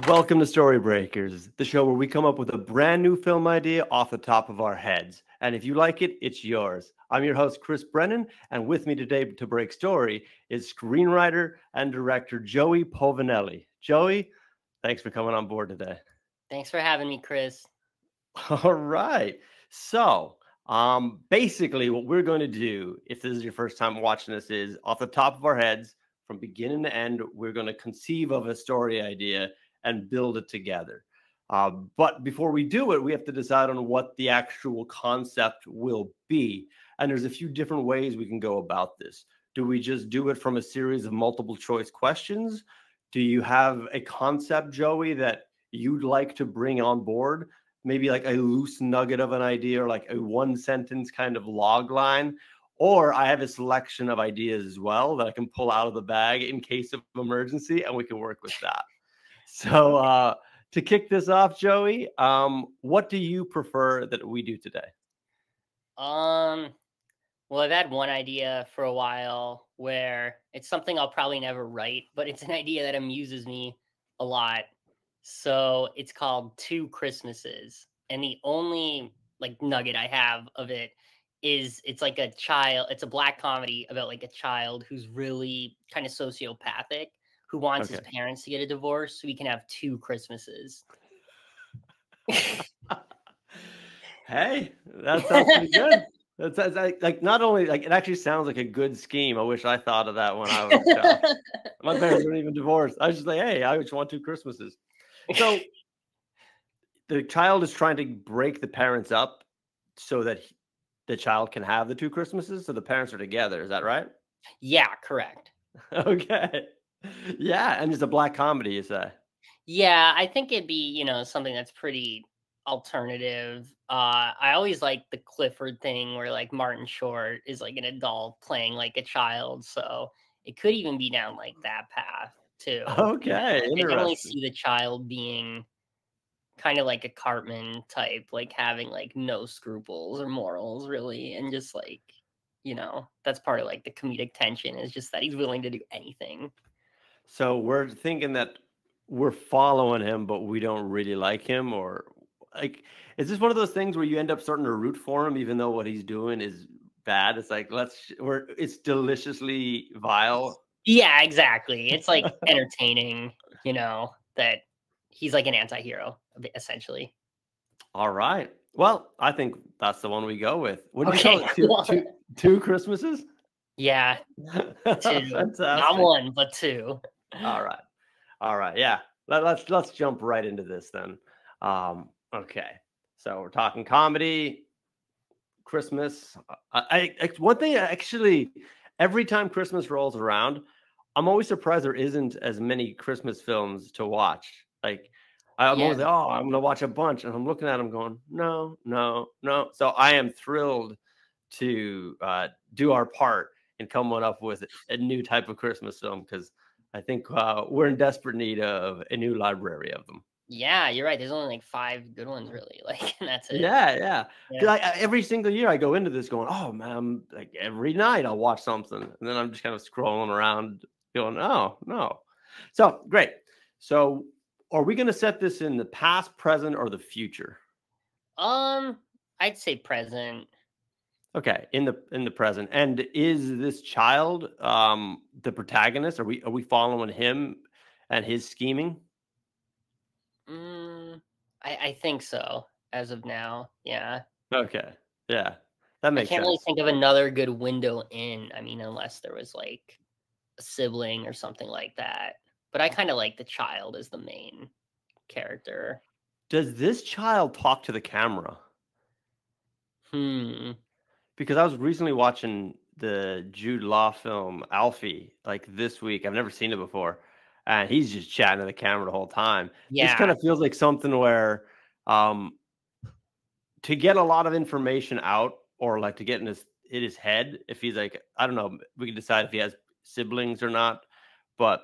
Welcome to Storybreakers, the show where we come up with a brand new film idea off the top of our heads. And if you like it, it's yours. I'm your host, Chris Brennan, and with me today to break story is screenwriter and director Joey Povinelli. Joey, thanks for coming on board today. Thanks for having me, Chris. All right. So, basically, what we're going to do, if this is your first time watching this, is off the top of our heads, from beginning to end, we're going to conceive of a story idea and build it together. But before we do it, we have to decide on what the actual concept will be. And there's a few different ways we can go about this. Do we just do it from a series of multiple choice questions? Do you have a concept, Joey, that you'd like to bring on board? Maybe like a loose nugget of an idea or like a one sentence kind of log line? Or I have a selection of ideas as well that I can pull out of the bag in case of emergency, and we can work with that. So to kick this off, Joey, what do you prefer that we do today? Well, I've had one idea for a while where it's something I'll probably never write, but it's an idea that amuses me a lot. So it's called Two Christmases. And the only nugget I have of it is it's like it's a black comedy about like a child who's really kind of sociopathic, who wants his parents to get a divorce so he can have two Christmases. Hey, that sounds pretty good. That sounds like not only like it actually sounds like a good scheme. I wish I thought of that when I was a child. My parents weren't even divorced. I was just like, hey, I just want two Christmases. So the child is trying to break the parents up so that the child can have the two Christmases. So the parents are together. Is that right? Yeah, correct. Okay. Yeah, and it's a black comedy, you say? Yeah, I think it'd be, something that's pretty alternative. I always like the Clifford thing where like Martin Short is like an adult playing like a child. So it could even be down like that path too. Okay, I definitely interesting. see the child being kind of like a Cartman type, like having like no scruples or morals really. And just like, that's part of like the comedic tension is just that he's willing to do anything. So we're thinking that we're following him, but we don't really like him, or like, is this one of those things where you end up starting to root for him, even though what he's doing is bad? It's like it's deliciously vile. Yeah, exactly. It's like entertaining, that he's like an anti-hero essentially. All right. Well, I think that's the one we go with. What do you call it? Two Christmases? Yeah. Two. Not one, but two. All right. All right. Yeah. Let's jump right into this then. Okay. So we're talking comedy, Christmas. One thing actually, every time Christmas rolls around, I'm always surprised there isn't as many Christmas films to watch. Like I'm always like, oh, I'm gonna watch a bunch, and I'm looking at them going, no, no, no. So I am thrilled to do our part in coming up with a new type of Christmas film because I think we're in desperate need of a new library of them. Yeah, you're right. There's only like 5 good ones, really. Like, and that's it. Yeah. Because every single year I go into this going, oh man, like every night I'll watch something, and then I'm just kind of scrolling around going, oh no. So great. So are we going to set this in the past, present, or the future? I'd say present. Okay, in the present. And is this child the protagonist? Are we following him and his scheming? I think so as of now. Yeah. Okay. Yeah. That makes sense. I can't really think of another good window in. I mean, unless there was like a sibling or something like that. But I kind of like the child as the main character. Does this child talk to the camera? Because I was recently watching the Jude Law film Alfie like this week. I've never seen it before. And he's just chatting to the camera the whole time. Yeah. This kind of feels like something where to get a lot of information out or like to get in his head, if he's like, I don't know, we can decide if he has siblings or not. But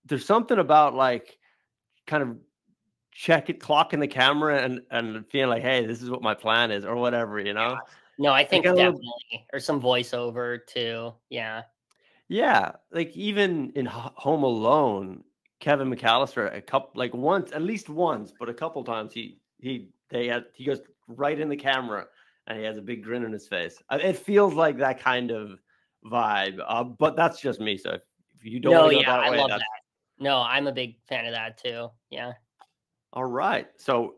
there's something about like kind of clocking the camera and feeling like, hey, this is what my plan is or whatever, Yeah. No, I think definitely. Or some voiceover too. Yeah. Yeah. Like even in Home Alone, Kevin McAllister a couple, like once, at least once, but a couple times he goes right in the camera and he has a big grin on his face. It feels like that kind of vibe, but that's just me. So if you don't No, want to go yeah, that I way, love that's that. No, I'm a big fan of that too. Yeah. all right. So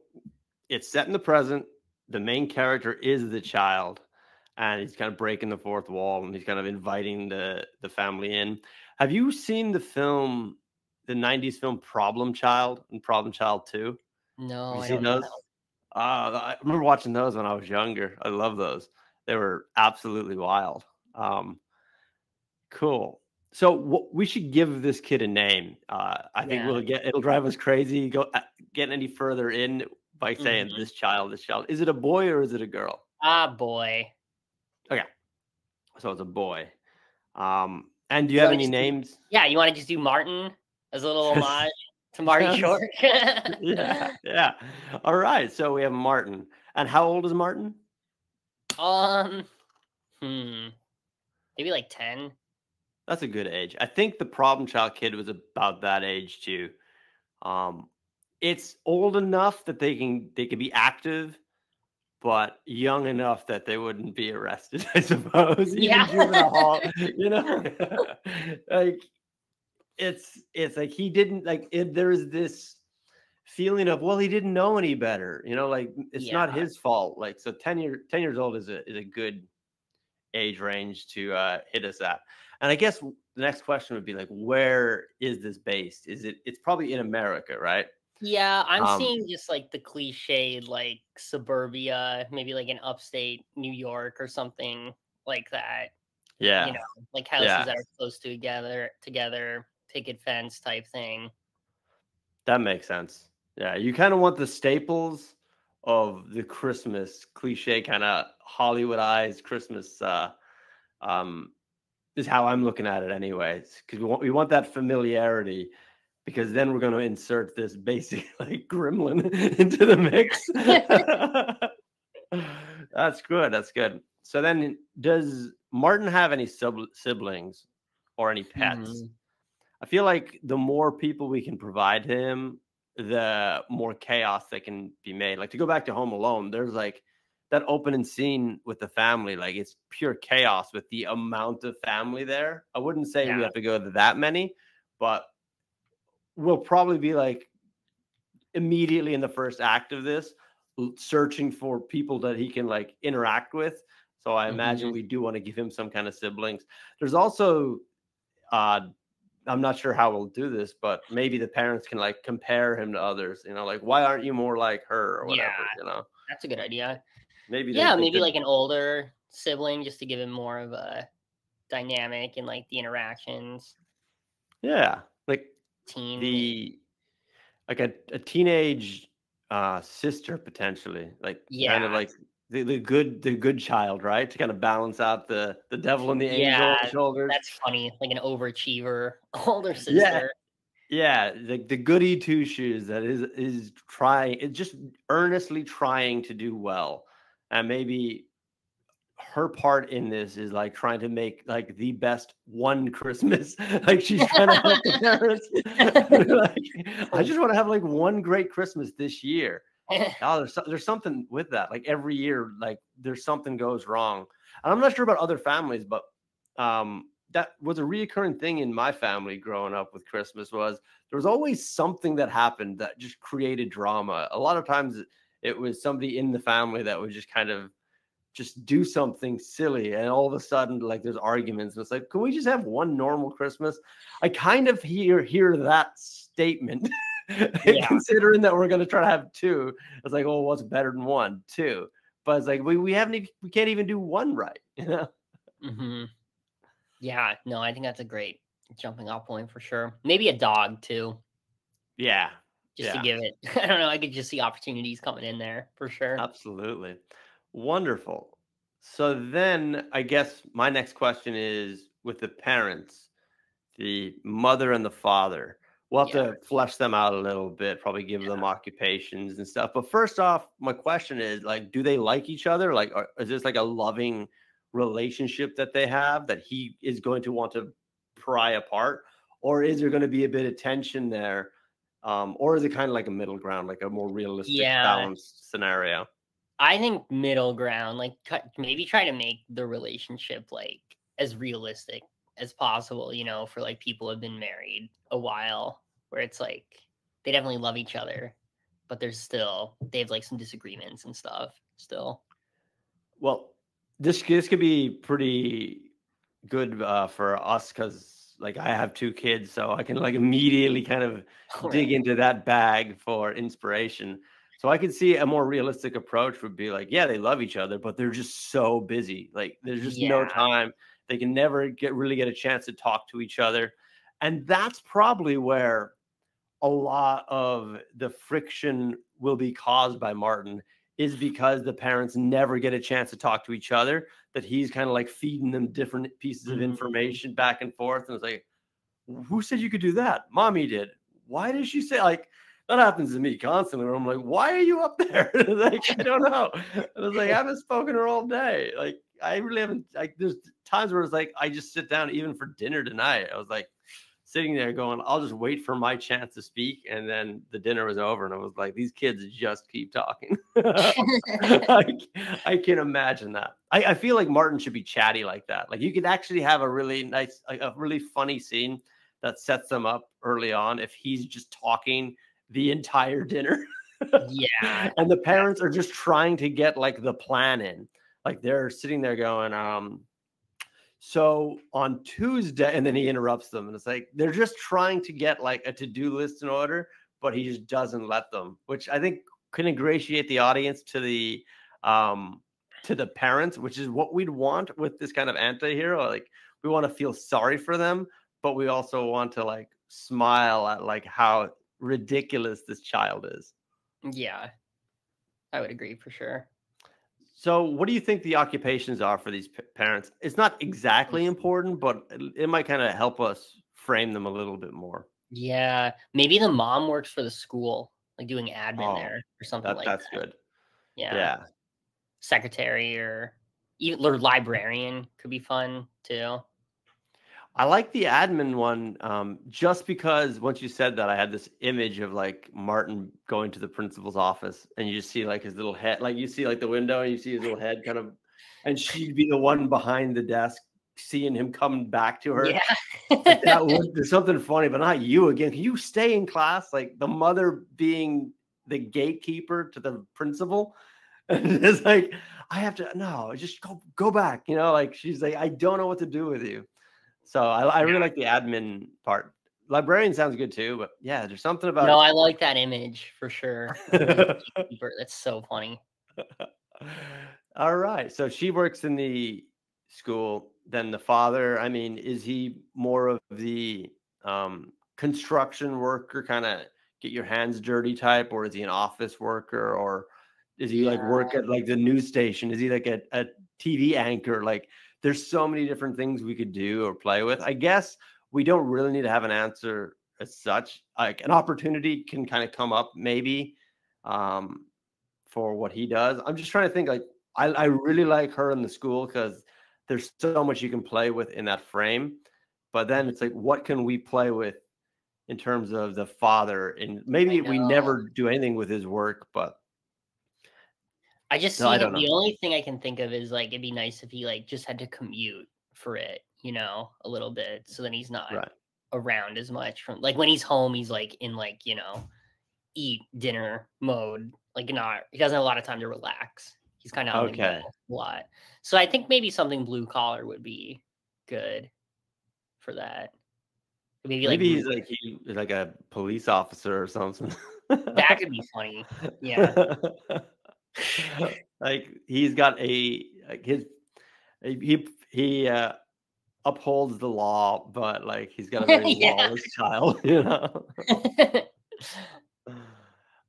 it's set in the present. The main character is the child, and he's kind of breaking the fourth wall, and he's kind of inviting the family in. Have you seen the film, the '90s film Problem Child and Problem Child 2? Have No, you I seen don't know those? that. I remember watching those when I was younger. I love those. They were absolutely wild. Um, cool. So we should give this kid a name. I think Yeah. it'll drive us crazy. Get any further in by saying Mhm. this child, this child. Is it a boy or is it a girl? Ah, boy. Okay, so it's a boy. And do you You have wanna any just do names? Yeah, you wanna just do Martin as a little Just homage to Marty sounds, Short? yeah, yeah. All right, so we have Martin. And how old is Martin? Um, hmm, maybe like 10? That's a good age. I think the problem child kid was about that age too. Um, it's old enough that they can be active, but young enough that they wouldn't be arrested, I suppose. Even Yeah. juvenile hall, you know, like it's like he didn't like it. There is this feeling of, well, he didn't know any better, like it's not Yeah. his fault. Like so, 10 years old is a good age range to hit us at. And I guess the next question would be like, where is this based? It's probably in America, right? Yeah, I'm Um, seeing just, like, the cliched, like, suburbia, maybe, like, in upstate New York or something like that, yeah, like houses yeah, that are close to together, picket fence type thing. that makes sense. Yeah, you kind of want the staples of the Christmas cliche, kind of Hollywoodized Christmas. Um, is how I'm looking at it, anyways, because we want that familiarity. Because then we're going to insert this basic like gremlin into the mix. That's good. That's good. So then, does Martin have any siblings or any pets? Mhm. I feel like the more people we can provide him, the more chaos that can be made. Like to go back to Home Alone, there's like that opening scene with the family, like it's pure chaos with the amount of family there. I wouldn't say we Yeah. have to go to that many, but we'll probably be like immediately in the first act of this searching for people that he can like interact with. So I imagine Mhm. we do want to give him some kind of siblings. There's also uh I'm not sure how we'll do this, but maybe the parents can like compare him to others, like why aren't you more like her or Yeah, whatever. that's a good idea. Maybe Yeah, they maybe could. like an older sibling just to give him more of a dynamic in like the interactions. Yeah, like Teen, maybe. the like a teenage sister potentially, like kind of Yeah. like the good child, right? To kind of balance out the devil and the Yeah, angel shoulders. that's funny. Like an overachiever older Yeah, sister. yeah, the goody two shoes that is trying, it's just earnestly trying to do well. And maybe her part in this is like trying to make like the best one Christmas. Like she's trying to help the parents. Like, I just want to have like one great Christmas this year. Oh, there's something with that. Like every year, like there's something goes wrong. And I'm not sure about other families, but that was a reoccurring thing in my family growing up with Christmas. Was there was always something that happened that just created drama. A lot of times it was somebody in the family that would just kind of just do something silly, and all of a sudden like there's arguments, and it's like, can we just have one normal Christmas? I kind of hear that statement. Yeah. Considering that we're going to try to have two, it's like, oh, what's better than one? Two. But it's like we haven't we can't even do one right. Hmm. Yeah, no, I think that's a great jumping off point for sure. Maybe a dog too, Yeah, just to yeah, give it. I don't know. I could just see opportunities coming in there for sure. absolutely. Wonderful. So then I guess my next question is with the parents, the mother and the father. We'll have Yeah. to flesh them out a little bit, probably give them occupations and stuff. But first off, my question is like, do they like each other? Like, is this like a loving relationship that they have that he is going to want to pry apart? or is there going to be a bit of tension there? Or is it kind of like a middle ground, like a more realistic, balanced scenario? I think middle ground, like maybe try to make the relationship like as realistic as possible, you know, for like people who have been married a while, where it's like they definitely love each other, but they have like some disagreements and stuff still. Well, this could be pretty good for us because like I have 2 kids, so I can like immediately kind of dig into that bag for inspiration. So I could see a more realistic approach would be like, yeah, they love each other, but they're just so busy. Like there's just no time. They can never really get a chance to talk to each other. And that's probably where a lot of the friction will be caused by Martin, is because the parents never get a chance to talk to each other, that he's kind of like feeding them different pieces of information back and forth. And it's like, who said you could do that? Mommy did. Why did she say, like, that happens to me constantly where I'm like, why are you up there? Like, I don't know. And I was like, I haven't spoken to her all day. Like, I really haven't, like, there's times where it's like, I just sit down even for dinner tonight. I was like, sitting there going, I'll just wait for my chance to speak. And then the dinner was over and I was like, these kids just keep talking. I can imagine that. I feel like Martin should be chatty like that. Like you could actually have a really nice, a really funny scene that sets them up early on if he's just talking the entire dinner. Yeah. And the parents are just trying to get like the plan in. Like they're sitting there going, so on Tuesday, and then he interrupts them, and it's like they're just trying to get like a to-do list in order, but he just doesn't let them, which I think can ingratiate the audience to the parents, which is what we'd want with this kind of anti-hero. Like we want to feel sorry for them, but we also want to like smile at like how ridiculous this child is. Yeah, I would agree for sure. So what do you think the occupations are for these parents? It's not exactly important, but it might kind of help us frame them a little bit more. Yeah, maybe the mom works for the school, like doing admin there or something like that. That's good. Yeah. Secretary or librarian could be fun too. I like the admin one just because once you said that, I had this image of like Martin going to the principal's office and you just see like his little head, like you see like the window and you see his little head kind of, and she'd be the one behind the desk seeing him coming back to her. Yeah. Like there's something funny, but not you again. Can you stay in class? Like the mother being the gatekeeper to the principal. And it's like, I have to, no, just go back. You know, like she's like, I don't know what to do with you. So I really like the admin part. Librarian sounds good too, but yeah, there's something about No, I like that image for sure. That's so funny. All right. So she works in the school. Then the father, I mean, is he more of the construction worker, kind of get your hands dirty type, or is he an office worker, or is he like work at like the news station? Is he like a TV anchor? Like there's so many different things we could do or play with. I guess we don't really need to have an answer as such. Like an opportunity can kind of come up maybe for what he does. I'm just trying to think like I really like her in the school because there's so much you can play with in that frame. But then it's like, what can we play with in terms of the father? And maybe we never do anything with his work, but I just see the only thing I can think of is like it'd be nice if he like just had to commute for it, you know, a little bit. So then he's not around as much from like when he's home, he's like in like, you know, eat dinner mode. Like he doesn't have a lot of time to relax. He's kind of on the go a lot. So I think maybe something blue collar would be good for that. Maybe he's like a police officer or something. That could be funny. Yeah. Like he's got he upholds the law, but like he's got a very lawless child, you know.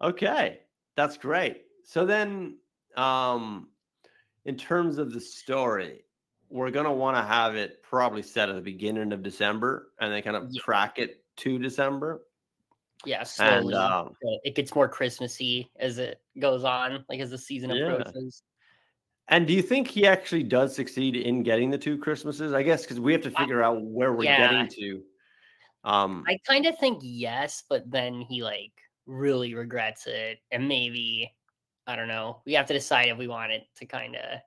Okay, that's great. So then in terms of the story, we're gonna want to have it probably set at the beginning of December and then kind of track it to December. Yeah, slowly. And, it gets more Christmassy as it goes on, like as the season approaches. And do you think he actually does succeed in getting the 2 Christmases? I guess because we have to figure out where we're getting to. I kind of think yes, but then he like really regrets it, and maybe I don't know. We have to decide if we want it to kind of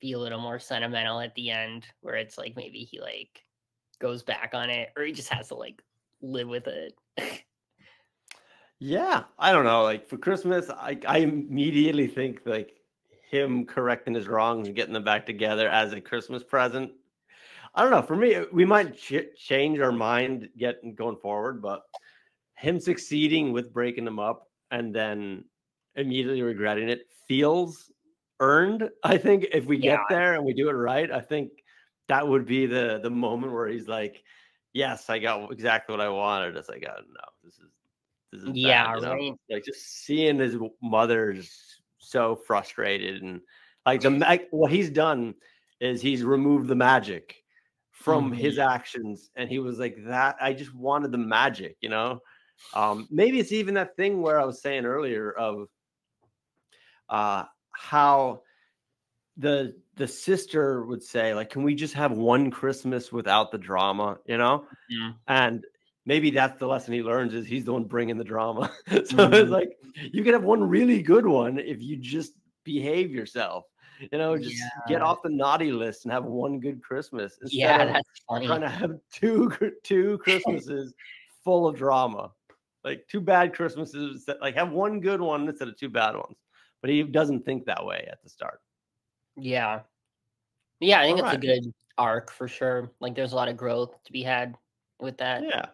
be a little more sentimental at the end, where it's like maybe he like goes back on it, or he just has to like live with it. Yeah, I don't know. Like for Christmas, I immediately think like him correcting his wrongs and getting them back together as a Christmas present. I don't know. For me, we might change our mind getting going forward, but him succeeding with breaking them up and then immediately regretting it feels earned. I think if we Yeah, get there and we do it right, I think that would be the moment where he's like, "Yes, I got exactly what I wanted." It's like, "Oh no, this is bad," yeah, you know? right. Like just seeing his mother's so frustrated and like what he's done is he's removed the magic from his Mhm. actions and he was like that I just wanted the magic, you know? Maybe it's even that thing where I was saying earlier of how the sister would say like, can we just have one Christmas without the drama, you know? Mhm. And maybe that's the lesson he learns is he's the one bringing the drama. So it's Mhm. like you can have one really good one if you just behave yourself, you know, just get Yeah, off the naughty list and have one good Christmas instead yeah, of that's trying funny. to have two Christmases full of drama. Like two bad Christmases, like have one good one instead of two bad ones. But he doesn't think that way at the start. Yeah, yeah, I All think it's a right. good arc for sure. Like, there's a lot of growth to be had with that. Yeah.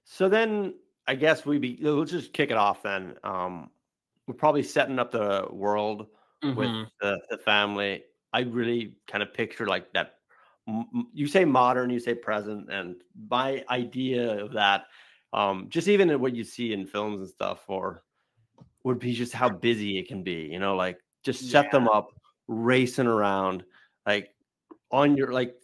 So then I guess let's just kick it off then. We're probably setting up the world with Mhm. the family. I really kind of picture like that. You say modern, you say present, and my idea of that, just even in what you see in films and stuff, or would be just how busy it can be. You know, like just Yeah, set them up, racing around, like on your like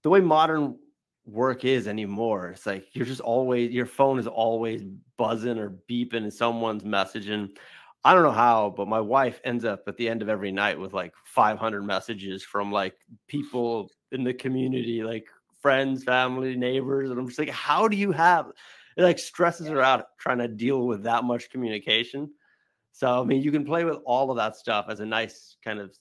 the way modern work is anymore. It's like you're just always your phone is always buzzing or beeping and someone's messaging. I don't know how, but my wife ends up at the end of every night with like 500 messages from like people in the community, like friends, family, neighbors. And I'm just like, how do you have it? Like stresses her out trying to deal with that much communication. So, I mean, you can play with all of that stuff as a nice kind of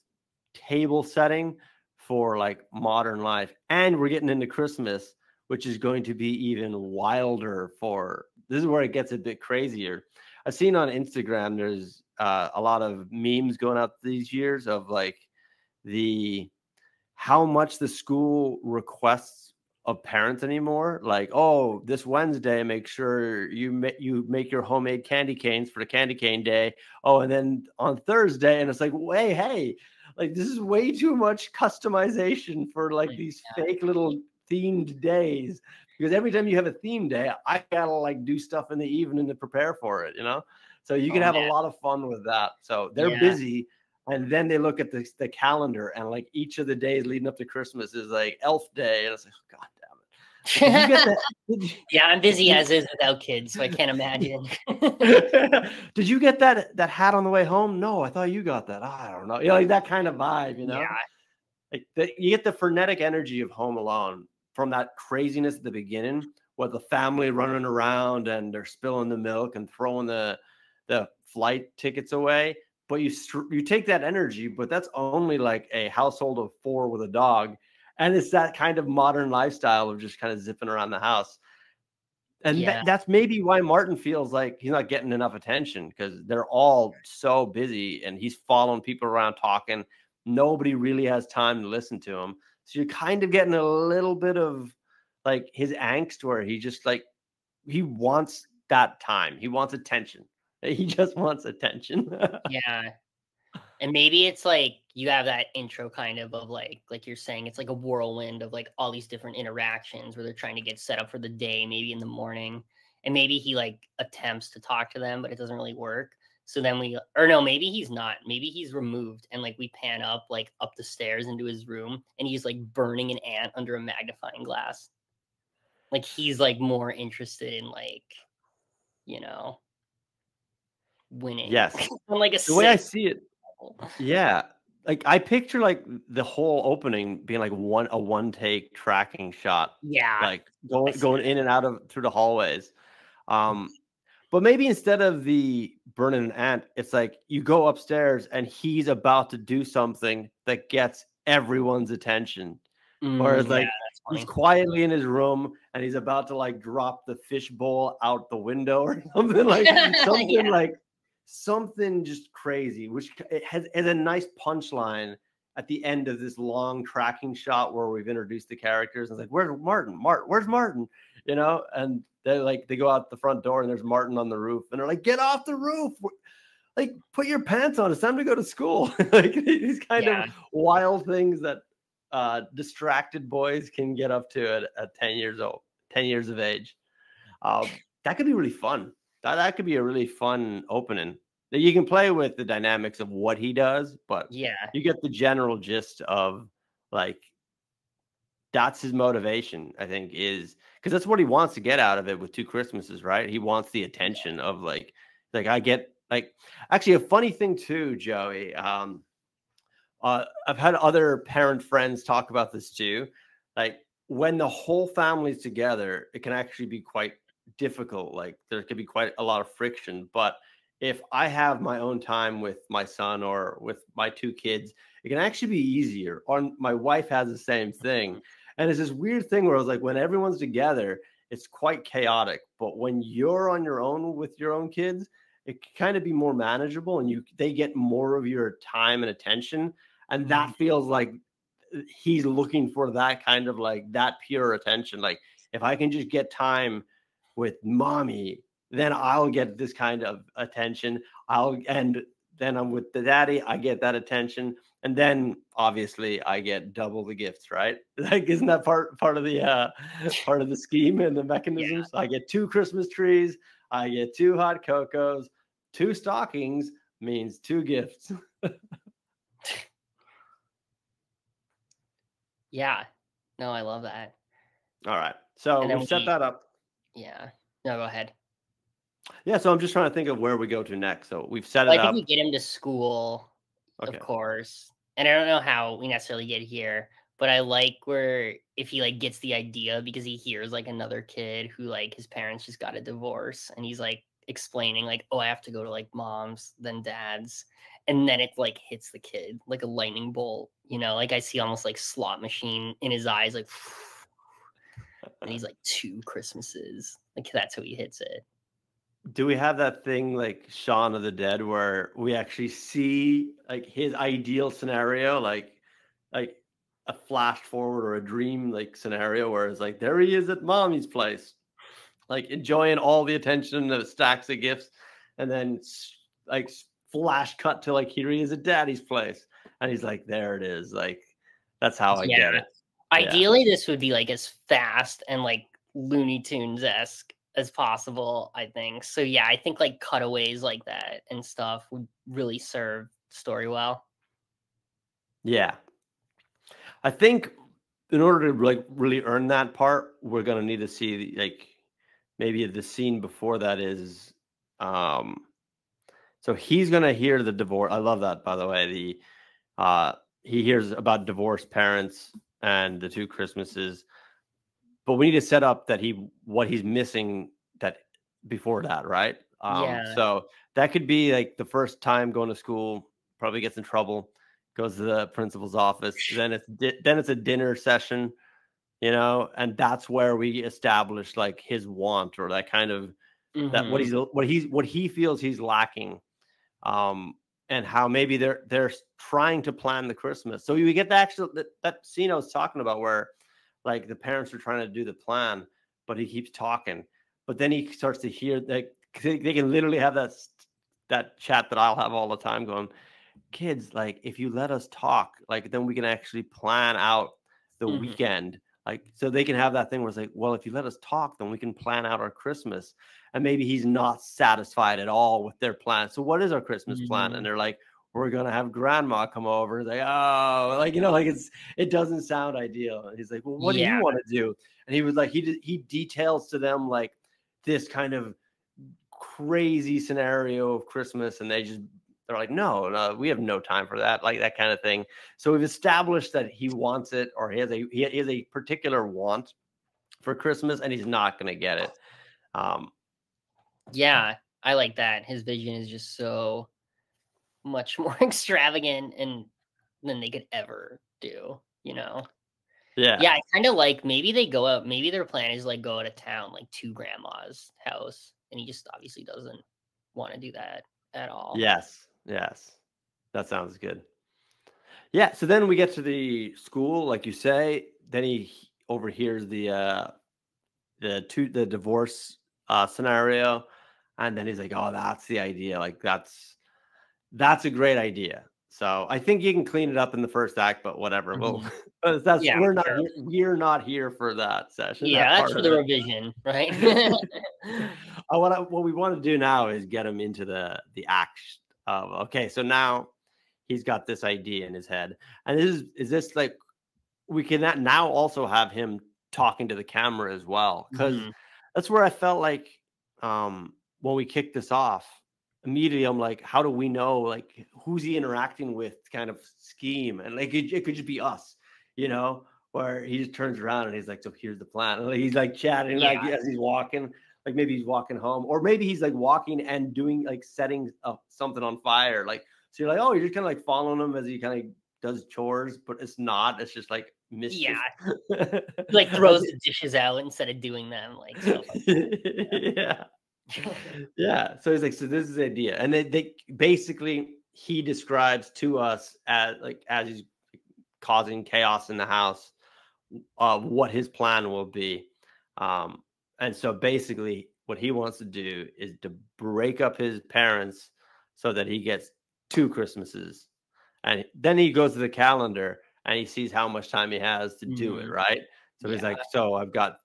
table setting for like modern life. And we're getting into Christmas, which is going to be even wilder for this is where it gets a bit crazier. I've seen on Instagram there's a lot of memes going out these years of like the how much the school requests of parents anymore. Like, oh, this Wednesday, make sure you make your homemade candy canes for the candy cane day. Oh, and then on Thursday, and it's like, hey, like this is way too much customization for like these fake little themed days. Because every time you have a theme day, I gotta like do stuff in the evening to prepare for it, you know. So you can oh have a man, lot of fun with that. So they're yeah. busy and then they look at the calendar and like each of the days leading up to Christmas is like Elf Day. And it's like, oh, God damn it. Like, did you get that? Yeah, I'm busy as is without kids, so I can't imagine. Did you get that hat on the way home? No, I thought you got that. I don't know. You know, like that kind of vibe, you know? Yeah, Like you get the frenetic energy of Home Alone from that craziness at the beginning, with the family running around and they're spilling the milk and throwing the flight tickets away. But you take that energy, but that's only like a household of four with a dog, and it's that kind of modern lifestyle of just kind of zipping around the house. And yeah, that's maybe why Martin feels like he's not getting enough attention because they're all so busy and he's following people around talking. Nobody really has time to listen to him. So you're kind of getting a little bit of like his angst where he just like he wants that time. He wants attention. He just wants attention. yeah. And maybe it's like you have that intro kind of like you're saying, it's like a whirlwind of like all these different interactions where they're trying to get set up for the day, maybe in the morning. And maybe he like attempts to talk to them, but it doesn't really work. So then or no, maybe he's not. Maybe he's removed and like we pan up like up the stairs into his room and he's like burning an ant under a magnifying glass. Like he's like more interested in like, you know, winning Yes. on like a The way I sick see it, level. yeah. like I picture like the whole opening being like a one take tracking shot, Yeah, like I see going that. in and out of through the hallways. But maybe instead of the burning an ant, it's like you go upstairs and he's about to do something that gets everyone's attention. Or it's Yeah, like that's he's funny. quietly in his room and he's about to like drop the fishbowl out the window or something like Yeah. something just crazy, which it has a nice punchline at the end of this long tracking shot where we've introduced the characters. And it's like, where's Martin? Where's Martin? You know, and they go out the front door and there's Martin on the roof, and they're like, get off the roof. Like, put your pants on. It's time to go to school. Like these kind Yeah. of wild things that distracted boys can get up to at 10 years old, 10 years of age. That could be really fun. That could be a really fun opening. That you can play with the dynamics of what he does, but Yeah. you get the general gist of like that's his motivation, I think, is because that's what he wants to get out of it with Two Christmases, right? He wants the attention of like I get like actually a funny thing too, Joey. I've had other parent friends talk about this too. Like when the whole family's together, it can actually be quite difficult. Like there could be quite a lot of friction. But if I have my own time with my son or with my two kids, it can actually be easier. Or my wife has the same thing. And it's this weird thing where I was like, when everyone's together, it's quite chaotic. But when you're on your own with your own kids, it can kind of be more manageable and they get more of your time and attention. And that feels like he's looking for that kind of like that pure attention. Like if I can just get time with mommy, then I'll get this kind of attention. And then I'm with the daddy, I get that attention. And then obviously I get double the gifts, right? Like, isn't that part of the scheme and the Yeah. mechanisms? I get 2 Christmas trees, I get 2 hot cocos, 2 stockings means 2 gifts. Yeah. No, I love that. All right. So And then we've set that up. yeah. No, go ahead. Yeah. So I'm just trying to think of where we go to next. So we've set Well, it I think we up. get him to school, of Okay. course. And I don't know how we necessarily get here, but I like where if he like gets the idea because he hears like another kid who like his parents just got a divorce and he's like explaining like, oh, I have to go to like mom's, then dad's. And then it like hits the kid like a lightning bolt, you know, like I see almost like slot machine in his eyes, like, and he's like 2 Christmases. Like that's how he hits it. Do we have that thing like Shaun of the Dead where we actually see like his ideal scenario, like a flash forward or a dream like scenario where it's like there he is at mommy's place, like enjoying all the attention, the stacks of gifts, and then like flash cut to like here he is at daddy's place, and he's like there it is, like that's how I Yeah. get it. Yeah. Ideally, this would be like as fast and like Looney Tunes esque as possible, I think. So yeah, I think like cutaways like that and stuff would really serve story well. Yeah. I think in order to like really earn that part, we're gonna need to see like maybe the scene before that is so he's gonna hear the divorce. I love that, by the way. He hears about divorced parents and the 2 Christmases, but we need to set up that what he's missing that before that, right? Yeah. So that could be like the first time going to school, probably gets in trouble, goes to the principal's office. Then it's a dinner session, you know, and that's where we establish like his want or that kind of that Hmm. what he feels he's lacking, and how maybe they're trying to plan the Christmas. So we get the actual that scene I was talking about where like the parents are trying to do the plan, but he keeps talking, but then he starts to hear like they can literally have that chat that I'll have all the time going, kids, like if you let us talk, like then we can actually plan out the Hmm. weekend. Like so they can have that thing where it's like, well, if you let us talk, then we can plan out our Christmas. And maybe he's not satisfied at all with their plan. So what is our Christmas plan? And Hmm. they're like, we're gonna have grandma come over. It's like, oh, like you know, like it doesn't sound ideal. And he's like, well, what do Yeah. you want to do? And he was like, he details to them like this kind of crazy scenario of Christmas, and they just they're like, no, no, we have no time for that, like that kind of thing. So we've established that he wants it, or he has a particular want for Christmas, and he's not going to get it. Yeah, I like that. His vision is just so much more extravagant and than they could ever do, you know? Yeah. Yeah, I kind of like maybe they go out, maybe their plan is like go out of town, like to grandma's house, and he just obviously doesn't want to do that at all. Yes. Yes. That sounds good. Yeah. So then we get to the school, like you say. Then he overhears the divorce scenario, and then he's like, "Oh, that's the idea. Like that's a great idea." So I think you can clean it up in the first act, but whatever. Well, that's Yeah, sure. we're not here for that session. Yeah, That that's part for of the it. revision, right? What we want to do now is get him into the act of, okay, so now he's got this idea in his head, and is this like we can now also have him talking to the camera as well, because Mhm. that's where I felt like when we kicked this off, immediately I'm like, how do we know like who's he interacting with kind of scheme, and like it could just be us, you know, where he just turns around and he's like, so here's the plan, and like, he's like chatting like Yeah. as he's walking, like maybe he's walking home, or maybe he's like walking and doing like setting up something on fire, like, so you're like, oh, you're just kind of like following him as he kind of does chores, but it's not, it's just like mischief. Yeah. Like throws the dishes out instead of doing them, like stuff like that. Yeah. Yeah. So he's like, so this is the idea. And they basically he describes to us as he's causing chaos in the house, what his plan will be. And so basically what he wants to do is to break up his parents so that he gets 2 Christmases. And then he goes to the calendar and he sees how much time he has to do it, Mhm. right? So he's Yeah. like, so I've got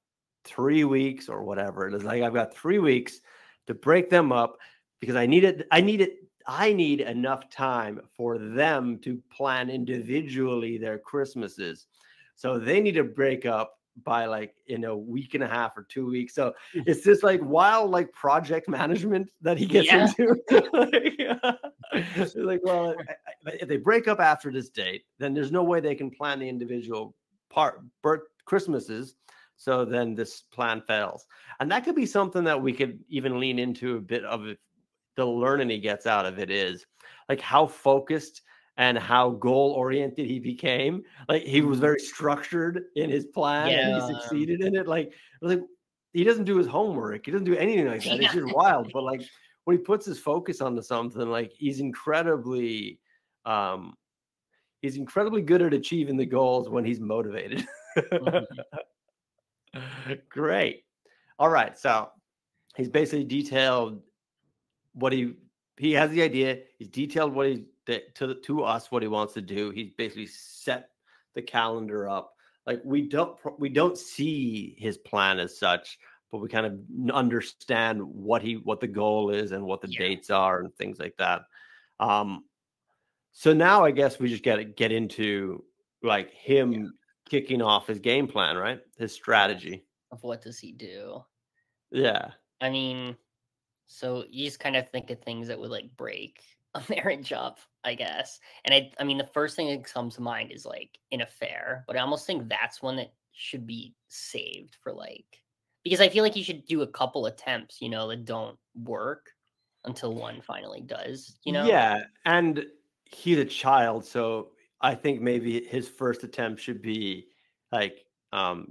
3 weeks or whatever. It is like I've got 3 weeks to break them up because I need enough time for them to plan individually their Christmases. So they need to break up by like in a week and a half or 2 weeks. So it's this like wild like project management that he gets Yeah. into. Like, well, if they break up after this date, then there's no way they can plan the individual birth Christmases. So then this plan fails. And that could be something that we could even lean into a bit of it. The learning he gets out of it is like how focused and how goal oriented he became. Like he was Mhm. very structured in his plan and he Yeah. succeeded in it. Like he doesn't do his homework. He doesn't do anything like that. It's Yeah. just wild. But like when he puts his focus onto something, like um he's incredibly good at achieving the goals when he's motivated. Mhm. Great. All right. So he's basically detailed what he has the idea. He's detailed what he to us what he wants to do. He's basically set the calendar up. Like we don't see his plan as such, but we kind of understand what the goal is and what the Yeah. dates are and things like that. So now I guess we just got to get into like Yeah. him kicking off his game plan, right? His strategy. Of what does he do? Yeah. I mean, so you just kind of think of things that would like break a marriage up, I guess. And I mean, the first thing that comes to mind is like an affair, but I almost think that's one that should be saved for like, because I feel like you should do a couple attempts, you know, that don't work until one finally does, you know? Yeah, and he's a child, so I think maybe his first attempt should be like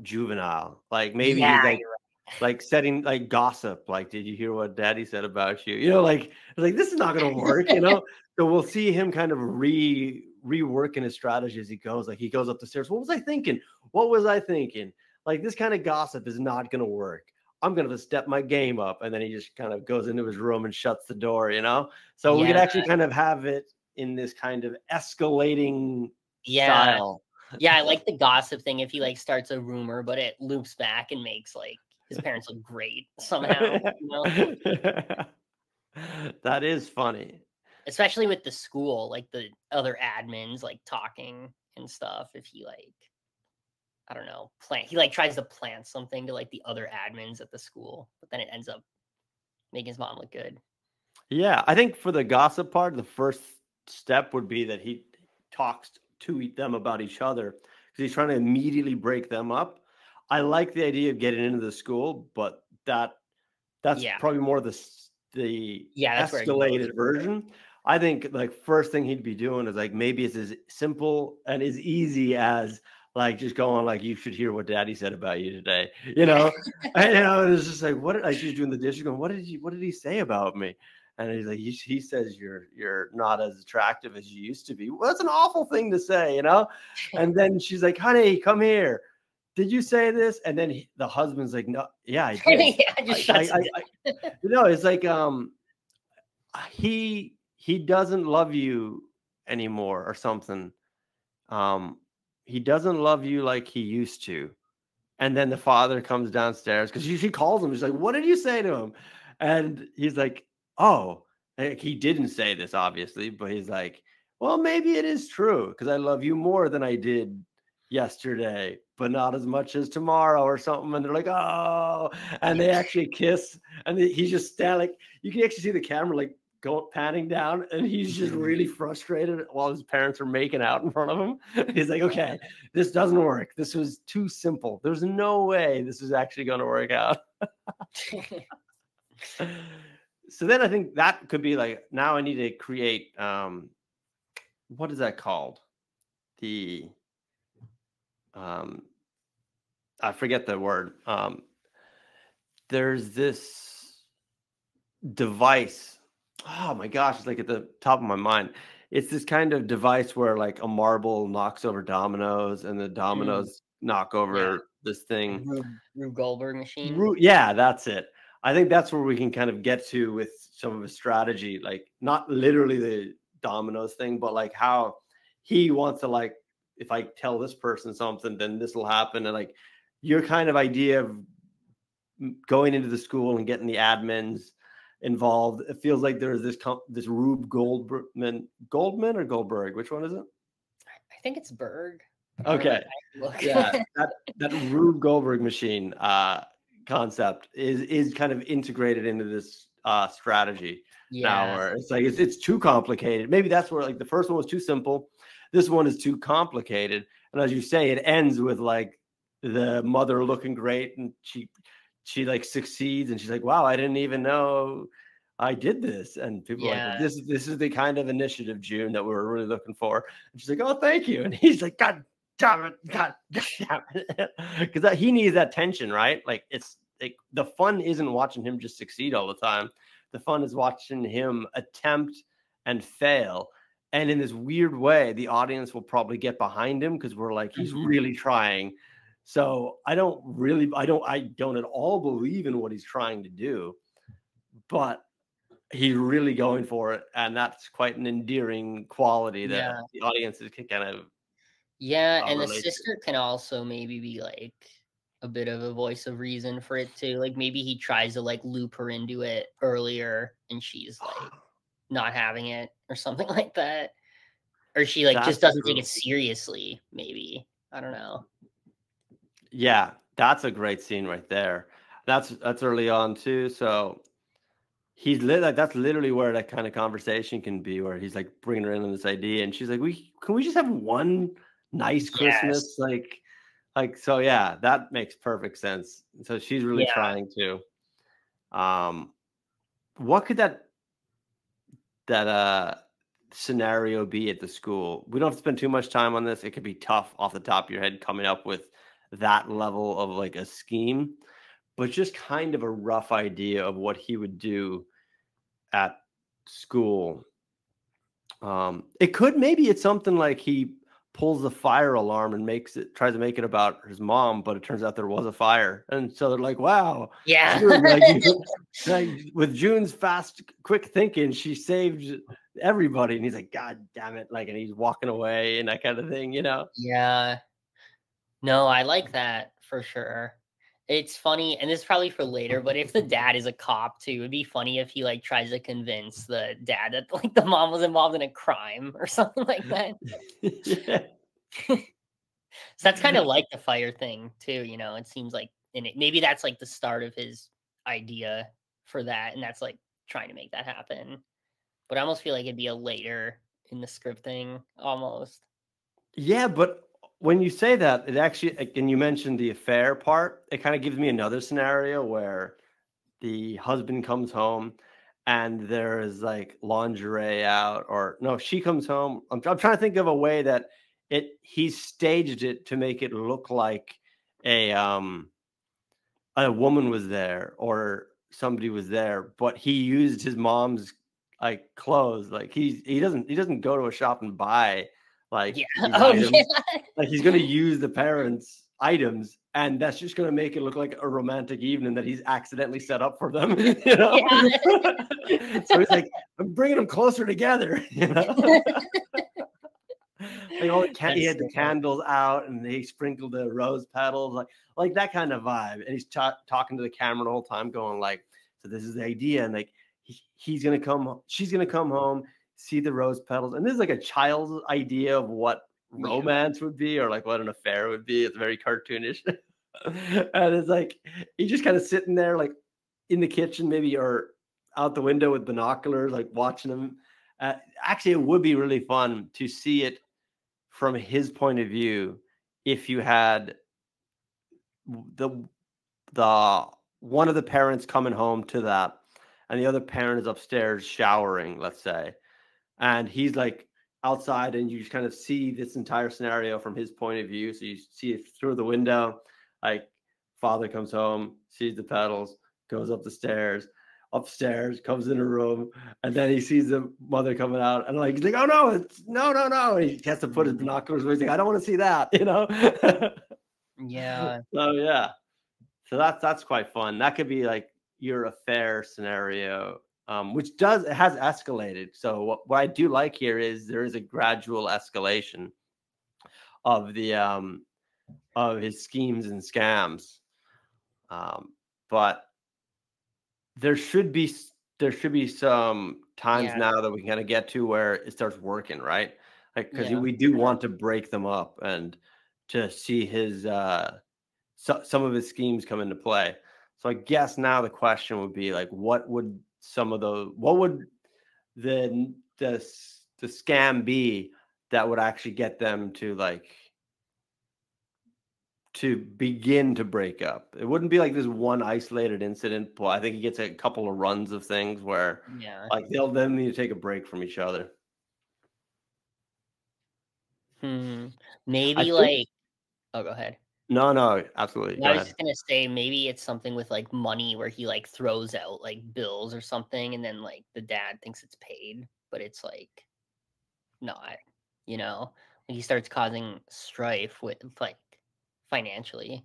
juvenile. Like maybe Yeah, he's like you're setting like gossip, like, did you hear what daddy said about you? You know, like this is not gonna work, you right. know. So we'll see him kind of reworking his strategy as he goes. Like he goes up the stairs. What was I thinking? What was I thinking? Like this kind of gossip is not gonna work. I'm going to step my game up. And then he just kind of goes into his room and shuts the door, you know? So we could Yeah, actually kind of have it in this kind of escalating yeah. style. Yeah, I like the gossip thing if he like starts a rumor, but it loops back and makes like his parents look great somehow, you know? That is funny. Especially with the school, like the other admins like talking and stuff. If he like, I don't know, he like tries to plant something to like the other admins at the school, but then it ends up making his mom look good. Yeah, I think for the gossip part, the first step would be that he talks to them about each other because he's trying to immediately break them up. I like the idea of getting into the school, but that's Yeah. probably more the Yeah, that's where it goes. escalated version. I think like first thing he'd be doing is like maybe it's as simple and as easy as like just going like you should hear what daddy said about you today. And it's just like like she's doing the dishes going, what did he say about me? And he's like, he says you're not as attractive as you used to be. Well, that's an awful thing to say. And then she's like, honey, come here. Did you say this? And then the husband's like, no, yeah, I did. Yeah, just shuts it down. It's like he doesn't love you anymore or something. He doesn't love you like he used to. And then the father comes downstairs because she calls him. She's like, what did you say to him? And he's like, oh, he didn't say this, obviously, but he's like, well, maybe it is true because I love you more than I did yesterday, but not as much as tomorrow or something. And they're like, oh, and they actually kiss. And he's just standing, like, you can actually see the camera like panning down, and he's just really frustrated while his parents are making out in front of him. He's like, okay, this doesn't work. This was too simple. There's no way this is actually going to work out. So then I think that could be like, now I need to create, what is that called? I forget the word. There's this device. Oh my gosh, it's like at the top of my mind. It's this kind of device where like a marble knocks over dominoes and the dominoes knock over this thing. Rube Goldberg machine. Yeah, that's it. I think that's where we can kind of get to with some of his strategy, like not literally the dominoes thing, but like how he wants to, like, if I tell this person something, then this will happen. And like your kind of idea of going into the school and getting the admins involved, it feels like there's this Rube Goldman or Goldberg. Which one is it? I think it's Berg. Okay. Yeah, that Rube Goldberg machine concept is kind of integrated into this strategy now, where it's like it's too complicated. Maybe that's where like the first one was too simple. This one is too complicated. And as you say, it ends with like the mother looking great and she like succeeds and she's like, wow, I didn't even know I did this. And people are like, this is the kind of initiative, June, that we're really looking for. And she's like, oh, thank you. And he's like, God damn it. Because he needs that tension, right? Like it's like the fun isn't watching him just succeed all the time. The fun is watching him attempt and fail. And in this weird way, the audience will probably get behind him because we're like, he's really trying. So I don't at all believe in what he's trying to do, but he's really going for it. And that's quite an endearing quality that the audiences can kind of. And the sister can also maybe be like a bit of a voice of reason for it too. Like maybe he tries to like loop her into it earlier and she's like not having it or something like that. Or she like just doesn't take it seriously, maybe. I don't know. Yeah, that's a great scene right there. That's early on too. So that's literally where that kind of conversation can be, where he's like bringing her in on this idea, and she's like, can we just have one nice Christmas? So yeah, that makes perfect sense. So she's really trying to. What could that scenario be at the school? We don't have to spend too much time on this. It could be tough off the top of your head coming up with that level of like a scheme, but just kind of a rough idea of what he would do at school. Maybe it's something like he pulls the fire alarm and tries to make it about his mom, but it turns out there was a fire. And so they're like, wow. Yeah. Like, with June's quick thinking, she saved everybody. And he's like, God damn it. Like, and he's walking away and that kind of thing, Yeah. No, I like that for sure. It's funny, and this is probably for later, but if the dad is a cop too, it'd be funny if he like tries to convince the dad that like the mom was involved in a crime or something like that. So that's kind of like the fire thing too, it seems like maybe that's like the start of his idea for that, and that's like trying to make that happen. But I almost feel like it'd be a later in the script thing almost. Yeah, but when you say that, it actually, and you mentioned the affair part, it kind of gives me another scenario where the husband comes home and there is like lingerie out, or no, she comes home. I'm trying to think of a way that he staged it to make it look like a woman was there or somebody was there, but he used his mom's like clothes. Like he doesn't go to a shop and buy like Yeah. these Oh items. yeah. Like he's gonna use the parents' items, and that's just gonna make it look like a romantic evening that he's accidentally set up for them. You know. Yeah. So he's like, I'm bringing them closer together. You know. Like all he That's had so the funny. candles out and he sprinkled the rose petals, like that kind of vibe. And he's talking to the camera the whole time, going like, "So this is the idea," and like she's gonna come home, see the rose petals, and this is like a child's idea of what Yeah. romance would be or like what an affair would be. It's very cartoonish, and it's like he's just kind of sitting there like in the kitchen, maybe, or out the window with binoculars, like watching them. Actually, it would be really fun to see it from his point of view if you had the the one of the parents coming home to that and the other parent is upstairs showering, let's say, and he's like outside and you just kind of see this entire scenario from his point of view, so you see it through the window, like father comes home, sees the pedals, goes up the stairs, upstairs, comes in a room, and then he sees the mother coming out, and like he's like, "Oh no, it's no!" And he has to put his binoculars away. He's like, "I don't want to see that," you know. Yeah. So yeah, so that's quite fun. That could be like your affair scenario, which it has escalated. So what I do like here is there is a gradual escalation of the of his schemes and scams, but there should be some times Yeah. now that we can kind of get to where it starts working, right? Like because Yeah. we do want to break them up and to see his some of his schemes come into play. So I guess now the question would be like, what would the the scam be that would actually get them to like to begin to break up? It wouldn't be like this one isolated incident, but I think he gets a couple of runs of things where Yeah. like they'll then need to take a break from each other. Hmm. I Maybe think like, oh, go ahead. no, absolutely. Well, Go I was ahead. just gonna say maybe it's something with like money where he like throws out like bills or something, and then like the dad thinks it's paid, but it's like not, you know, like he starts causing strife with like financially.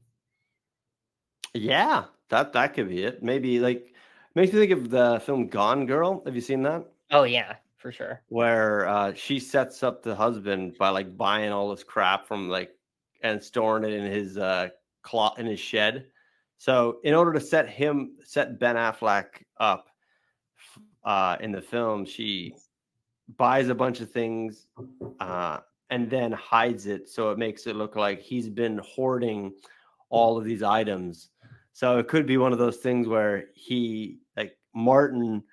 Yeah, that could be it. Maybe like makes me think of the film Gone Girl. Have you seen that? Oh yeah, for sure. Where she sets up the husband by like buying all this crap from like and storing it in his in his shed. So in order to set Ben Affleck up in the film, she buys a bunch of things uh, and then hides it, so it makes it look like he's been hoarding all of these items. So it could be one of those things where he like Martin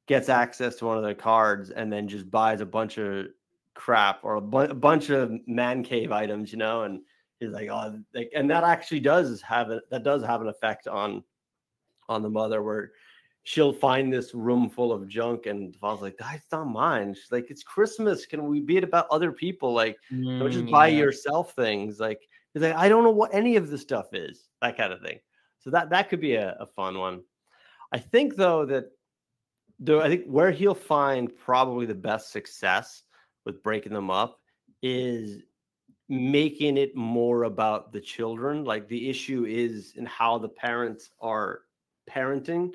gets access to one of their cards and then just buys a bunch of crap or a bunch of man cave items, you know, and he's like, oh, like, and that actually does have an effect on the mother, where she'll find this room full of junk and the father's like, that's not mine. She's like, it's Christmas. Can we be it about other people? Like, don't just buy Yeah. yourself things. Like, he's like, I don't know what any of this stuff is, that kind of thing. So that could be a fun one. I think though that I think where he'll find probably the best success with breaking them up is making it more about the children. Like the issue is in how the parents are parenting,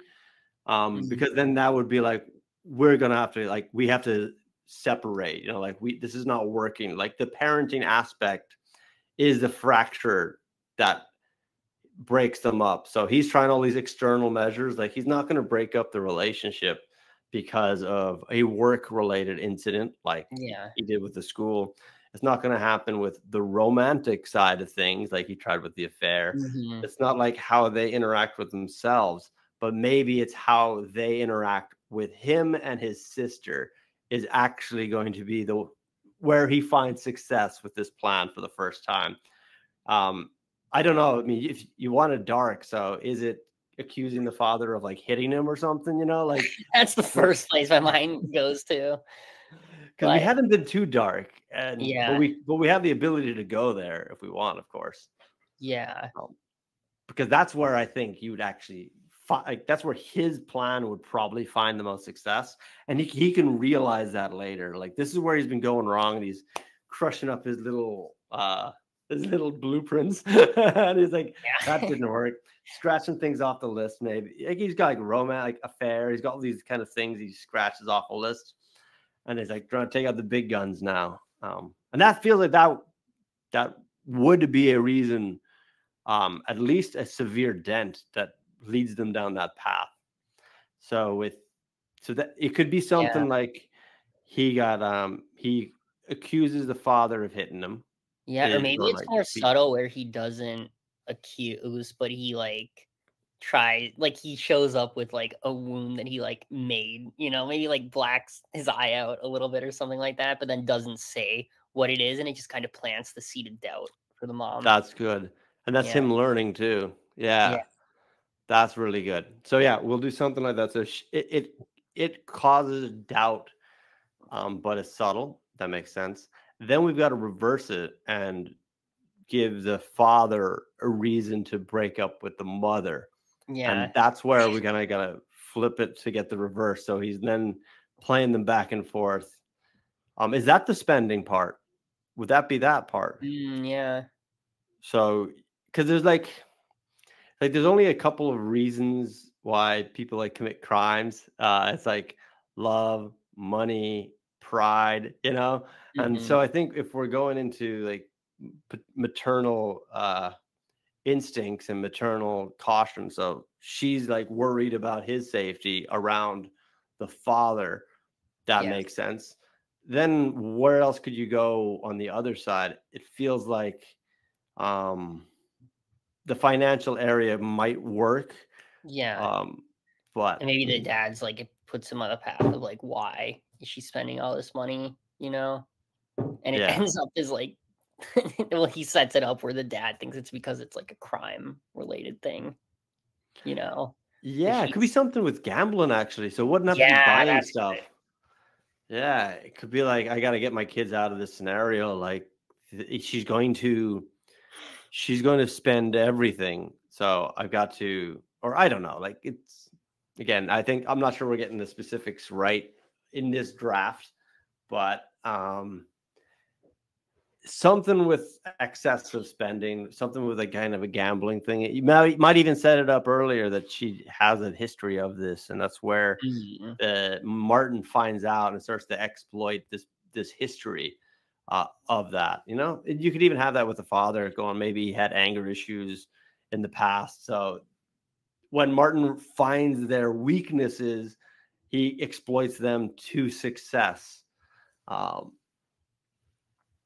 Mhm. because then that would be like we're gonna have to like we have to separate. You know, like this is not working. Like the parenting aspect is the fracture that breaks them up. So he's trying all these external measures. Like he's not going to break up the relationship because of a work related incident like Yeah. he did with the school. It's not going to happen with the romantic side of things like he tried with the affair. Mhm. It's not like how they interact with themselves, but maybe it's how they interact with him and his sister is actually going to be the where he finds success with this plan for the first time. I don't know. I mean, if you want it dark, so is it accusing the father of like hitting him or something? You know, like That's the first place my mind goes to. because we haven't been too dark, and yeah, but we have the ability to go there if we want, of course. yeah, Because that's where I think you would actually like that's where his plan would probably find the most success, and he can realize that later. Like this is where he's been going wrong, and he's crushing up his little blueprints, and he's like, that didn't work. Scratching things off the list, maybe like he's got like romantic affair. He's got all these kind of things he scratches off a list, and he's like trying to take out the big guns now. And that feels like that would be a reason, at least a severe dent that leads them down that path. So that it could be something like he accuses the father of hitting him. Yeah, or maybe it's more subtle where he doesn't accuse, but he like tries, like he shows up with like a wound that he like made, you know, maybe like blacks his eye out a little bit or something like that, but then doesn't say what it is, and it just kind of plants the seed of doubt for the mom. That's good. And that's him learning too. Yeah. That's really good. So yeah, we'll do something like that. So it causes doubt, but it's subtle. That makes sense. Then we've got to reverse it and give the father a reason to break up with the mother. Yeah. And that's where we're gotta flip it to get the reverse. So he's then playing them back and forth. Is that the spending part? Would that be that part? Yeah. So because there's like there's only a couple of reasons why people like commit crimes. It's like love, money, pride, you know? And so I think if we're going into like maternal instincts and maternal caution, so she's like worried about his safety around the father, that makes sense. Then where else could you go on the other side? It feels like the financial area might work. But and maybe the dad's like, it puts him on a path of like, why is she spending all this money, you know? And it ends up as like, well, he sets it up where the dad thinks it's because it's like a crime related thing, you know? Yeah, it could be something with gambling actually. So it wouldn't have to be buying stuff. Good. Yeah, it could be like, I got to get my kids out of this scenario. Like she's going to spend everything. So I've got to, or I don't know, like it's, again, I think, I'm not sure we're getting the specifics right in this draft, but something with excessive spending, something with a kind of a gambling thing. You might even set it up earlier that she has a history of this, and that's where Martin finds out and starts to exploit this history of that. You know, you could even have that with the father going, maybe he had anger issues in the past. So when Martin finds their weaknesses, he exploits them to success.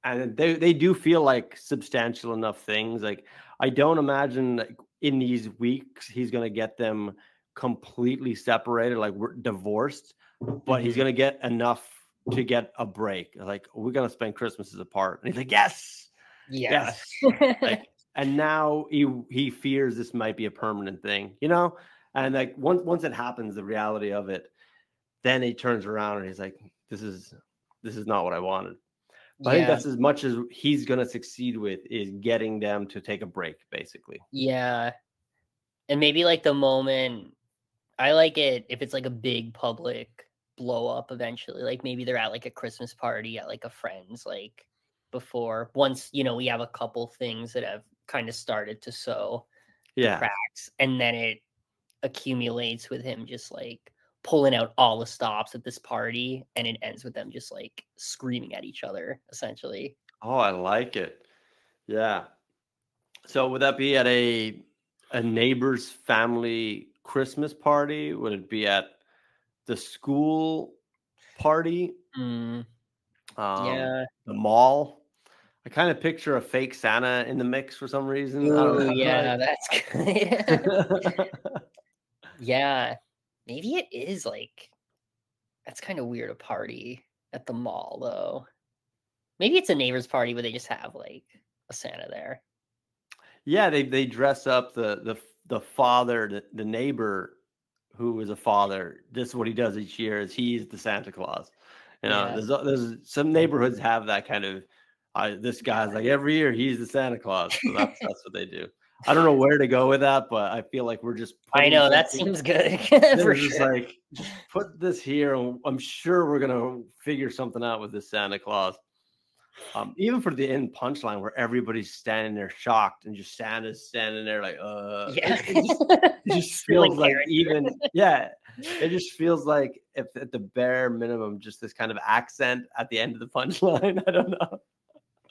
And they do feel like substantial enough things. Like I don't imagine like, in these weeks he's going to get them completely separated, like we're divorced, but he's going to get enough to get a break. Like we're going to spend Christmases apart, and he's like, yes. Like, and now he fears this might be a permanent thing, you know. And like once it happens, the reality of it, then he turns around and he's like, this is not what I wanted. But I think that's as much as he's going to succeed with, is getting them to take a break, basically. Yeah. And maybe like the moment, I like it if it's like a big public blow up eventually. Like maybe they're at like a Christmas party at like a friend's, like before, once, you know, we have a couple things that have kind of started to sow the cracks, and then it accumulates with him just like pulling out all the stops at this party, and it ends with them just like screaming at each other, essentially. Oh, I like it. Yeah. So would that be at a neighbor's family Christmas party? Would it be at the school party? The mall? I kind of picture a fake Santa in the mix for some reason. Oh, yeah, that's good. Yeah. Maybe it is like That's kind of weird, a party at the mall, though. Maybe it's a neighbor's party where they just have like a Santa there. Yeah, they dress up the father, the neighbor who is a father. This is what he does each year is he's the Santa Claus. You know, Yeah. there's some neighborhoods have that kind of this guy's like every year he's the Santa Claus. So that's what they do. I don't know where to go with that, but I feel like we're just I putting know that something. seems good They're for just sure. like just put this here, and I'm sure we're gonna figure something out with this Santa Claus. Even for the end punchline where everybody's standing there shocked and just Santa's standing there like, Yeah. it just Still in feels like character. it just feels like if at the bare minimum, just this kind of accent at the end of the punchline. I don't know.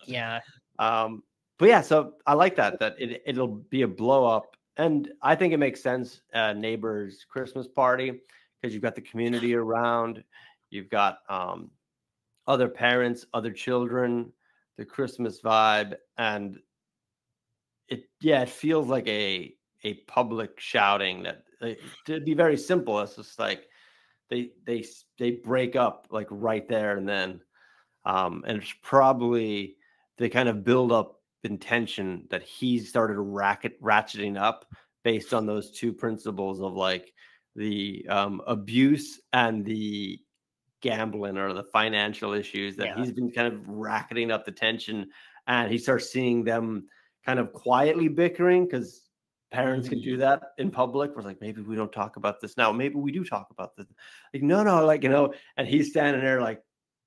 Yeah. But yeah, so I like that it'll be a blow up, and I think it makes sense. Neighbors Christmas party because you've got the community around, you've got other parents, other children, the Christmas vibe, and it feels like a public shouting that to be very simple. It's just like they break up like right there and then, and it's probably they kind of build up intention that he started ratcheting up based on those two principles of like the abuse and the gambling or the financial issues that Yeah. he's been kind of racketing up the tension, and he starts seeing them kind of quietly bickering because parents can do that in public. We're like, maybe we don't talk about this now, maybe we do talk about this, like no, like, you know, and he's standing there like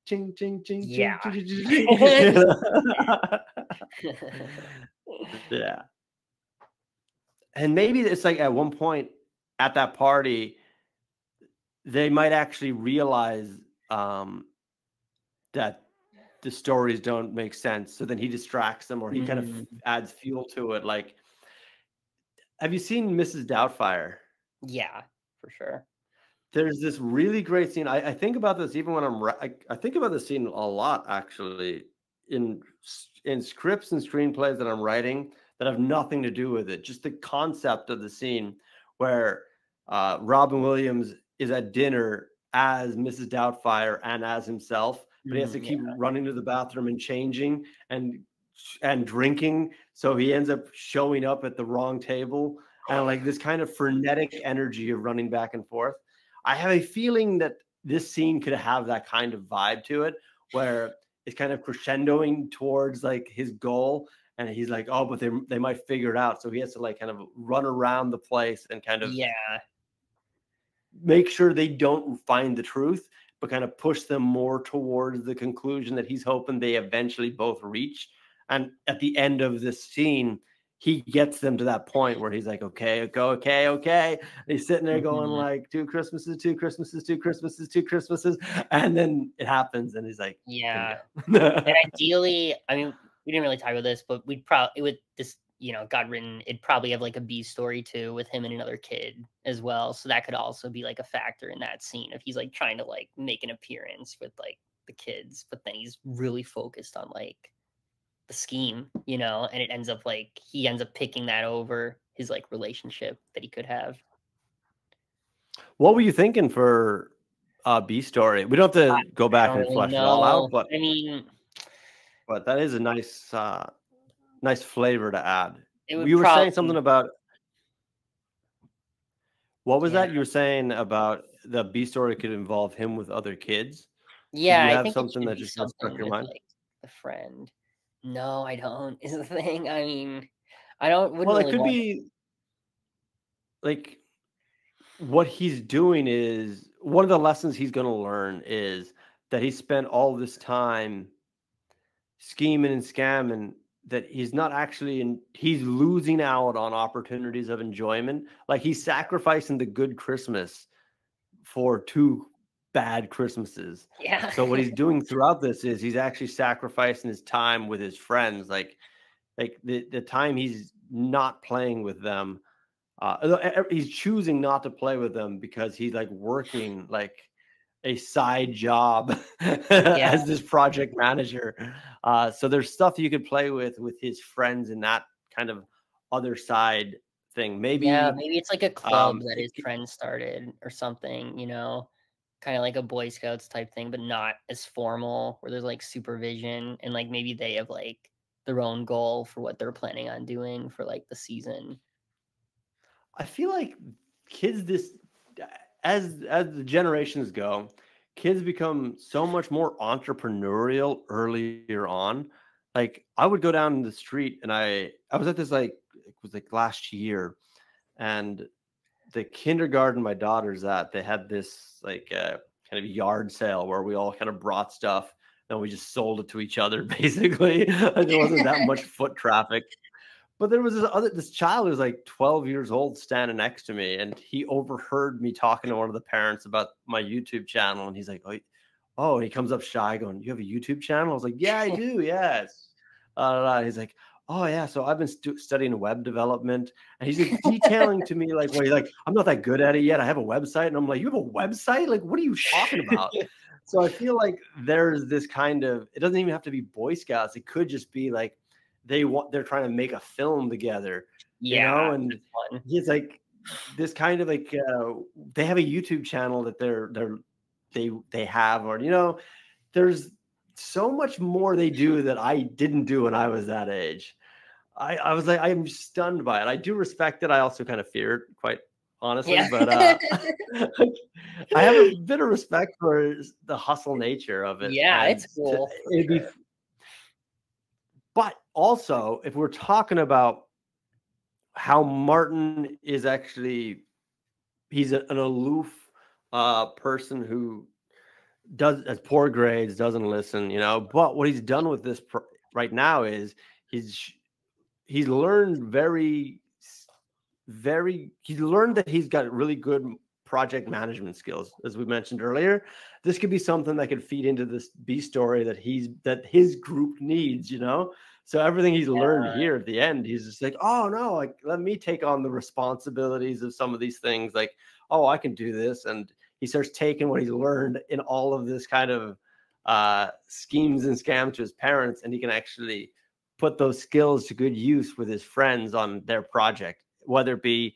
ching ching ching ching Yeah. ching, ching, ching. Yeah, and maybe it's like at one point at that party they might actually realize that the stories don't make sense. So then he distracts them or he kind of adds fuel to it. Like, have you seen Mrs. Doubtfire? Yeah, for sure. There's this really great scene. I think about this even when I think about this scene a lot actually in scripts and screenplays that I'm writing that have nothing to do with it. Just the concept of the scene where Robin Williams is at dinner as Mrs. Doubtfire and as himself, but he has to keep running to the bathroom and changing and drinking, so he ends up showing up at the wrong table, and like this kind of frenetic energy of running back and forth. I have a feeling that this scene could have that kind of vibe to it, where it's kind of crescendoing towards like his goal, and he's like, oh, but they might figure it out, so he has to like kind of run around the place and kind of make sure they don't find the truth, but kind of push them more towards the conclusion that he's hoping they eventually both reach. And at the end of this scene, he gets them to that point where he's like, okay, go, okay. And he's sitting there going like, two Christmases, two Christmases, two Christmases, two Christmases. And then it happens. And he's like, yeah. And ideally, I mean, we didn't really talk about this, but we'd probably, with this, you know, got written, it'd probably have like a B story too with him and another kid as well. So that could also be like a factor in that scene if he's like trying to like make an appearance with like the kids, but then he's really focused on like the scheme, you know, and it ends up like he ends up picking that over his like relationship that he could have. What were you thinking for B story? We don't have to go back and really flesh it all out, but I mean, that is a nice nice flavor to add. you were saying something about what was that? You were saying about the B story could involve him with other kids. Did Yeah, you I have think it something should that be just struck something your with mind? like the friend. No, I don't. Is the thing. I mean, I don't. Wouldn't Well, it really could want. be like what he's doing is one of the lessons he's going to learn is that he spent all this time scheming and scamming, that he's not actually he's losing out on opportunities of enjoyment. Like he's sacrificing the good Christmas for two bad Christmases. Yeah. So what he's doing throughout this is he's actually sacrificing his time with his friends, like the time he's not playing with them. He's choosing not to play with them because he's like working like a side job as this project manager. So there's stuff you could play with his friends in that kind of other side thing. Maybe maybe it's like a club that his friend started or something, you know. kind of like a Boy Scouts type thing, but not as formal, where there's like supervision and like maybe they have like their own goal for what they're planning on doing for like the season. I feel like kids this as the generations go, kids become so much more entrepreneurial earlier on. Like I would go down the street and I was at this like it was like last year, and the kindergarten my daughter's at, they had this like kind of yard sale where we all kind of brought stuff and we just sold it to each other basically. There wasn't that much foot traffic. But there was this child who was like 12 years old standing next to me, and he overheard me talking to one of the parents about my YouTube channel, and he's like, "Oh," and he comes up shy, going, "You have a YouTube channel?" I was like, "Yeah, I do. Yeah." He's like, "Oh yeah, so I've been studying web development," and he's like, detailing to me like, "Well, he's like, I'm not that good at it yet. I have a website," and I'm like, "You have a website? Like, what are you talking about?" So I feel like there's this kind of, it doesn't even have to be Boy Scouts. It could just be like they're trying to make a film together, you know, and he's like this kind of like they have a YouTube channel that they have, or you know, there's so much more they do that I didn't do when I was that age. I was like, I'm stunned by it. I do respect it. I also kind of fear it, quite honestly, but I have a bit of respect for the hustle nature of it. Yeah, it's cool. But also, if we're talking about how Martin is actually, he's an aloof person who has poor grades, doesn't listen, you know. But what he's done with this right now is he's learned he's learned that he's got really good project management skills, as we mentioned earlier. This could be something that could feed into this B story that his group needs, you know. So everything he's learned here at the end, he's just like, oh no, like let me take on the responsibilities of some of these things. Like, oh, I can do this. And he starts taking what he's learned in all of this kind of schemes and scams to his parents, and he can actually put those skills to good use with his friends on their project, whether it be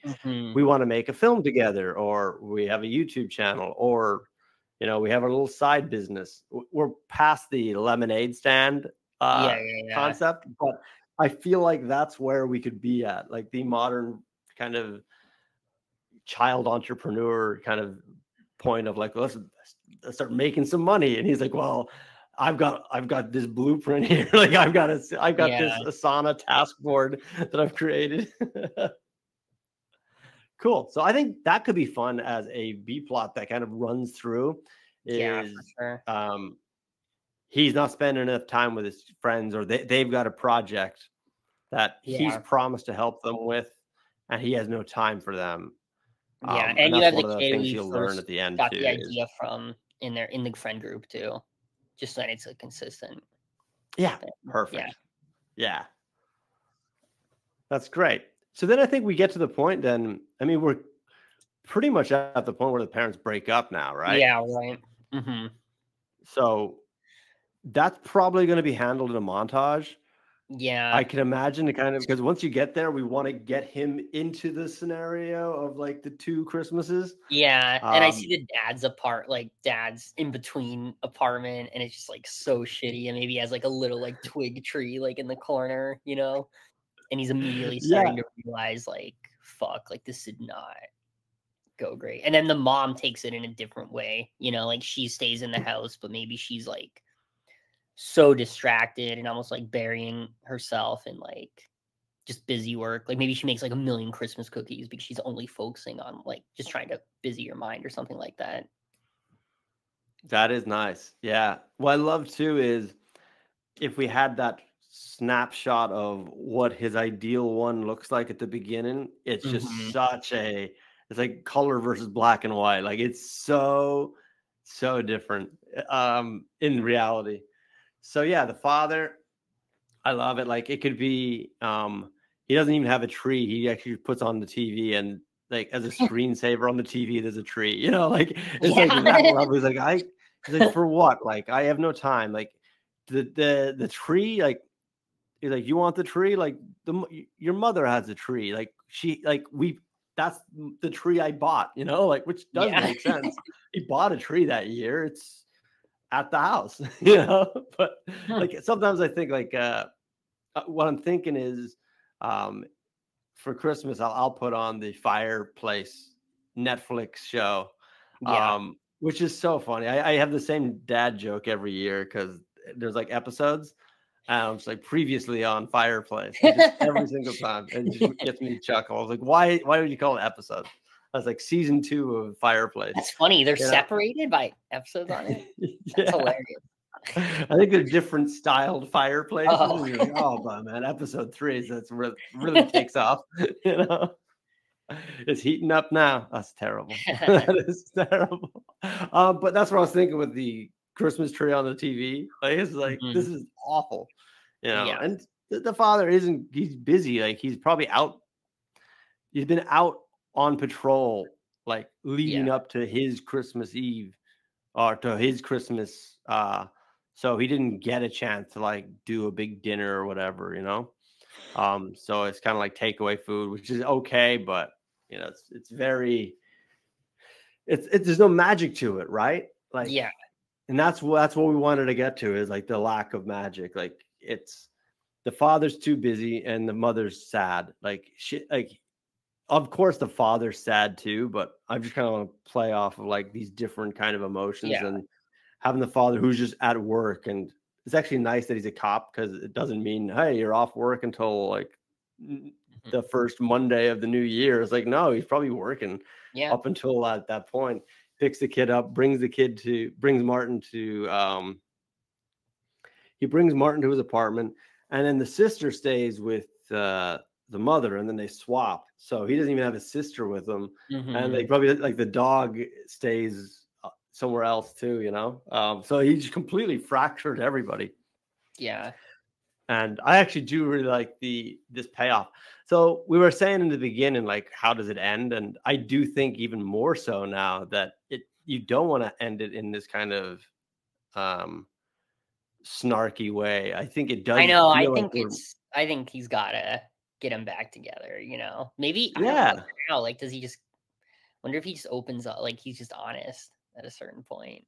we want to make a film together, or we have a YouTube channel, or you know, we have a little side business. We're past the lemonade stand concept, but I feel like that's where we could be at, like the modern kind of child entrepreneur kind of point of like, let's start making some money. And he's like, well, I've got this blueprint here. Like I've got this Asana task board that I've created. Cool. So I think that could be fun as a B plot that kind of runs through. For sure. He's not spending enough time with his friends, or they've got a project that he's promised to help them with, and he has no time for them. Yeah, and you have the kid who you learn at the end got the idea from in the friend group too, just so that it's a consistent. Yeah, perfect. Yeah, that's great. So then I think we get to the point. Then I mean, we're pretty much at the point where the parents break up now, right? Yeah, right. Mm-hmm. So that's probably going to be handled in a montage. Yeah, I can imagine the kind of, because once you get there, we want to get him into the scenario of like the two Christmases. Yeah, and I see the dad's in between apartment, and it's just like so shitty, and maybe he has like a little like twig tree like in the corner, you know, and he's immediately starting to realize like, fuck, like this did not go great. And then the mom takes it in a different way, you know, like she stays in the house, but maybe she's like so distracted and almost like burying herself in like just busy work. Like maybe she makes like 1 million Christmas cookies because she's only focusing on like just trying to busy your mind or something like that. That is nice. Yeah. What I love too is if we had that snapshot of what his ideal one looks like at the beginning, it's just it's like color versus black and white. Like it's so different in reality. So yeah, the father, I love it. Like it could be, he doesn't even have a tree. He actually puts on the TV, and like as a screensaver on the TV, there's a tree, you know, like it's like that level. He's like, he's like, for what? Like, I have no time. Like the tree, like, he's like, you want the tree? Like your mother has a tree. Like we that's the tree I bought, you know, like, which does make sense. He bought a tree that year. It's at the house, you know, but like sometimes I think like what I'm thinking is for Christmas, I'll put on the Fireplace Netflix show, which is so funny. I have the same dad joke every year because there's like episodes. It's like previously on Fireplace, just every single time, and it just gets me to chuckle. I was like, why would you call it episodes? I was like, season 2 of Fireplace. That's funny. They're separated by episodes on it. That's hilarious. I think they're different styled fireplaces. And you're like, oh, but man, episode 3 is that's really takes off. You know, it's heating up now. That's terrible. That is terrible. But that's what I was thinking with the Christmas tree on the TV. Like, it's like this is awful. You know, and the father he's busy. Like, he's probably out. He's been out on patrol, like leading up to his Christmas Eve or to his Christmas. So he didn't get a chance to like do a big dinner or whatever, you know? So it's kind of like takeaway food, which is okay, but you know, it's very, there's no magic to it, right? Like, and that's what we wanted to get to is like the lack of magic. Like, it's the father's too busy and the mother's sad. Like, shit, like, of course the father's sad too, but I just kind of want to play off of like these different kind of emotions and having the father who's just at work. And it's actually nice that he's a cop because it doesn't mean, hey, you're off work until like the first Monday of the new year. It's like, no, he's probably working up until at that point. Picks the kid up, brings Martin to his apartment, and then the sister stays with the mother, and then they swap. So he doesn't even have a sister with him, and they probably like the dog stays somewhere else too, you know. So he just completely fractured everybody. Yeah, and I actually do really like this payoff. So we were saying in the beginning, like, how does it end? And I do think even more so now that you don't want to end it in this kind of snarky way. I think it does. I know. I think he's gotta get him back together. You know, maybe. I don't know now, like, does he just? Wonder if he just opens up, like he's just honest at a certain point.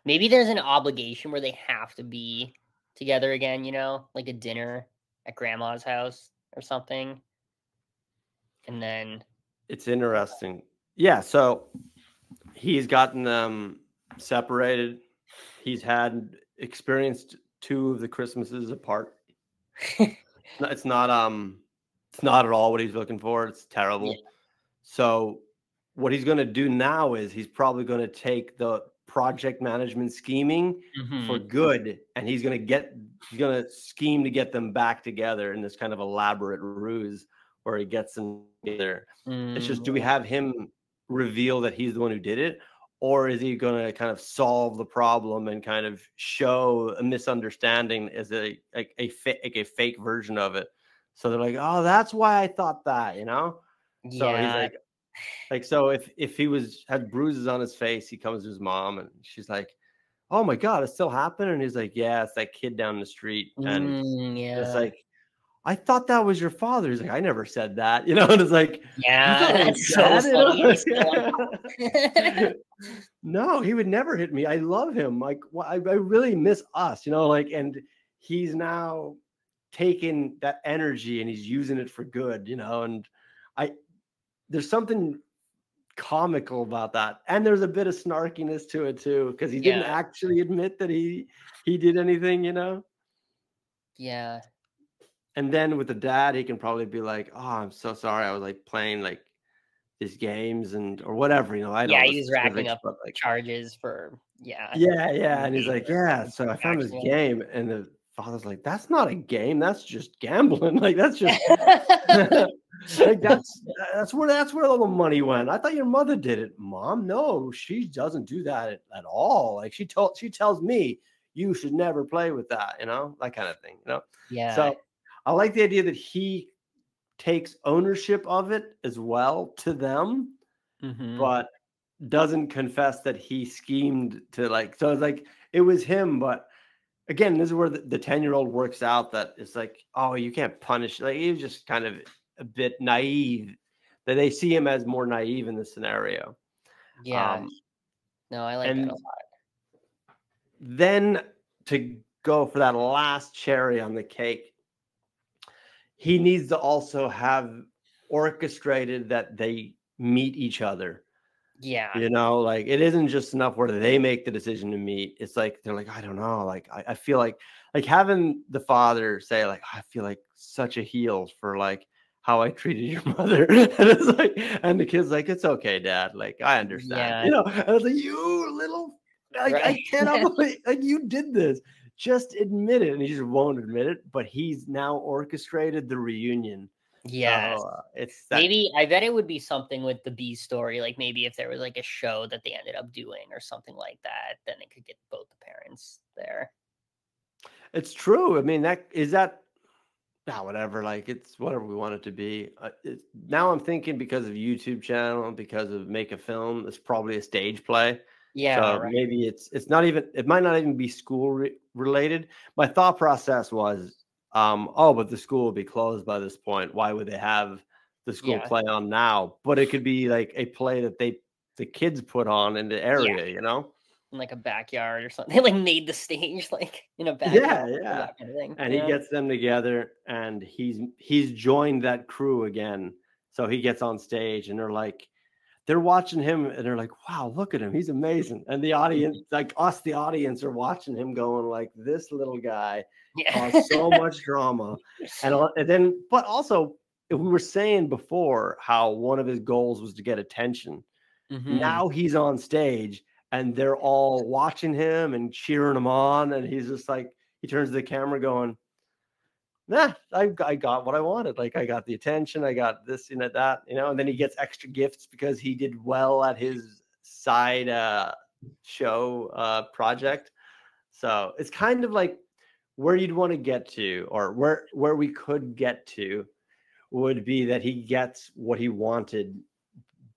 Maybe there's an obligation where they have to be together again. You know, like a dinner at grandma's house or something. And then it's interesting. Yeah, so he's gotten them separated. He's had experienced 2 of the Christmases apart. It's not at all what he's looking for. It's terrible. Yeah. So what he's going to do now is he's probably going to take the project management scheming for good, and he's going to scheme to get them back together in this kind of elaborate ruse where he gets them together. It's just, do we have him reveal that he's the one who did it, or is he going to kind of solve the problem and kind of show a misunderstanding as a fake version of it? So they're like, oh, that's why I thought that, you know? So he's like, so if he had bruises on his face, he comes to his mom and she's like, oh my God, it's still happening. And he's like, yeah, it's that kid down the street. And it's like, I thought that was your father. He's like, I never said that, you know? And it's like, that's so funny. No, he would never hit me. I love him. Like, I really miss us, you know, like, and he's now taking that energy and he's using it for good, you know? And there's something comical about that. And there's a bit of snarkiness to it too, because he didn't actually admit that he did anything, you know? Yeah. And then with the dad, he can probably be like, oh, I'm so sorry. I was like playing like these games or whatever, you know. I don't know. He was racking up like charges for, Yeah. And he's like, so I found this game. And the father's like, that's not a game. That's just gambling. Like, that's just like that's where all the money went. I thought your mother did it, Mom. No, she doesn't do that at all. Like, she tells me you should never play with that, you know, that kind of thing, you know. Yeah. So I like the idea that he takes ownership of it as well to them, but doesn't confess that he schemed to, like, so it's like it was him. But again, this is where the 10-year-old works out that it's like, oh, you can't punish. Like, he was just kind of a bit naive, that they see him as more naive in this scenario. Yeah. No, I like that a And lot. then to go for that last cherry on the cake, he needs to also have orchestrated that they meet each other. Yeah. You know, like it isn't just enough where they make the decision to meet. It's like they're like, I don't know, like I feel like having the father say, like, I feel like such a heel for like how I treated your mother. And it's like, and the kid's like, it's okay, Dad. Like, I understand. Yeah. You know, and I was like, you little, like, I Right. cannot believe like you did this. Just admit it. And he just won't admit it, but he's now orchestrated the reunion. Yes. So it's that. Maybe I bet it would be something with the B story, like maybe if there was like a show that they ended up doing or something like that, then they could get both the parents there. It's true. I mean, that is that. Whatever. Like it's whatever we want it to be. Now I'm thinking because of YouTube channel and because of Make a Film, it's probably a stage play. Yeah, So right. maybe it's not even. It might not even be school related. My thought process was, oh, but the school will be closed by this point. Why would they have the school Yeah. play on now? But it could be like a play that the kids put on in the area. You know. In like a backyard or something. They like made the stage like in a Yeah, backyard. yeah. That kind of thing. And he gets them together, and he's joined that crew again. So he gets on stage, and they're watching him, and they're like, "Wow, look at him, he's amazing." And the audience, like us, the audience, are watching him, going like, "This little guy caused so much drama," and then, but also, we were saying before how one of his goals was to get attention. Now he's on stage and they're all watching him and cheering him on. And he's just like, he turns to the camera going, nah, I got what I wanted. Like I got the attention, I got this, that, and then he gets extra gifts because he did well at his side show project. So it's kind of like where you'd want to get to, or where we could get to would be that he gets what he wanted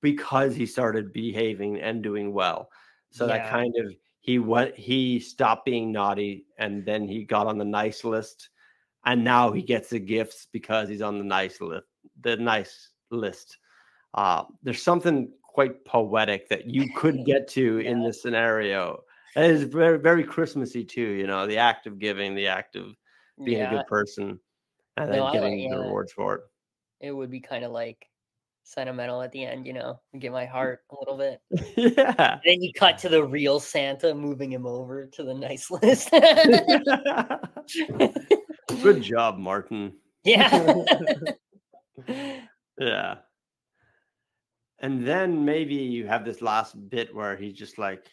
because he started behaving and doing well. So that kind of he stopped being naughty, and then he got on the nice list, and now he gets the gifts because he's on the nice list. The nice list. There's something quite poetic that you could get to in this scenario. And it's very, very Christmassy too. The act of giving, the act of being a good person, and then getting the rewards for it. It would be kind of like sentimental at the end, get my heart a little bit. Yeah. And then you cut to the real Santa moving him over to the nice list. Good job, Martin. Yeah. Yeah. And then maybe you have this last bit where he's just like,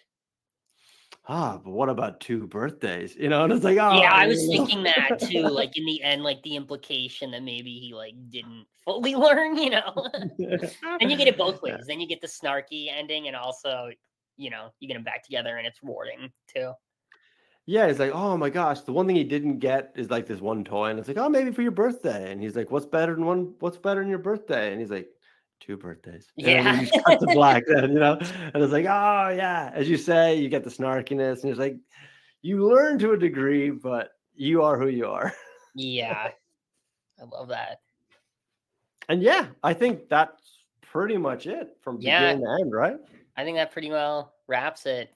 but what about 2 birthdays? And it's like, yeah, I was thinking that too. Like in the end, like the implication that maybe he like didn't fully learn, And you get it both ways. Then you get the snarky ending, and also, you get them back together, and it's rewarding too. Yeah, it's like, oh my gosh, the one thing he didn't get is like this one toy, and it's like, oh, maybe for your birthday. And he's like, what's better than your birthday? And he's like, 2 birthdays. Yeah. And you cut to black then, and it's like, oh yeah, as you say, you get the snarkiness, and it's like, you learn to a degree, but you are who you are. Yeah. I love that. And yeah, I think that's pretty much it from beginning to end, right? I think that pretty well wraps it.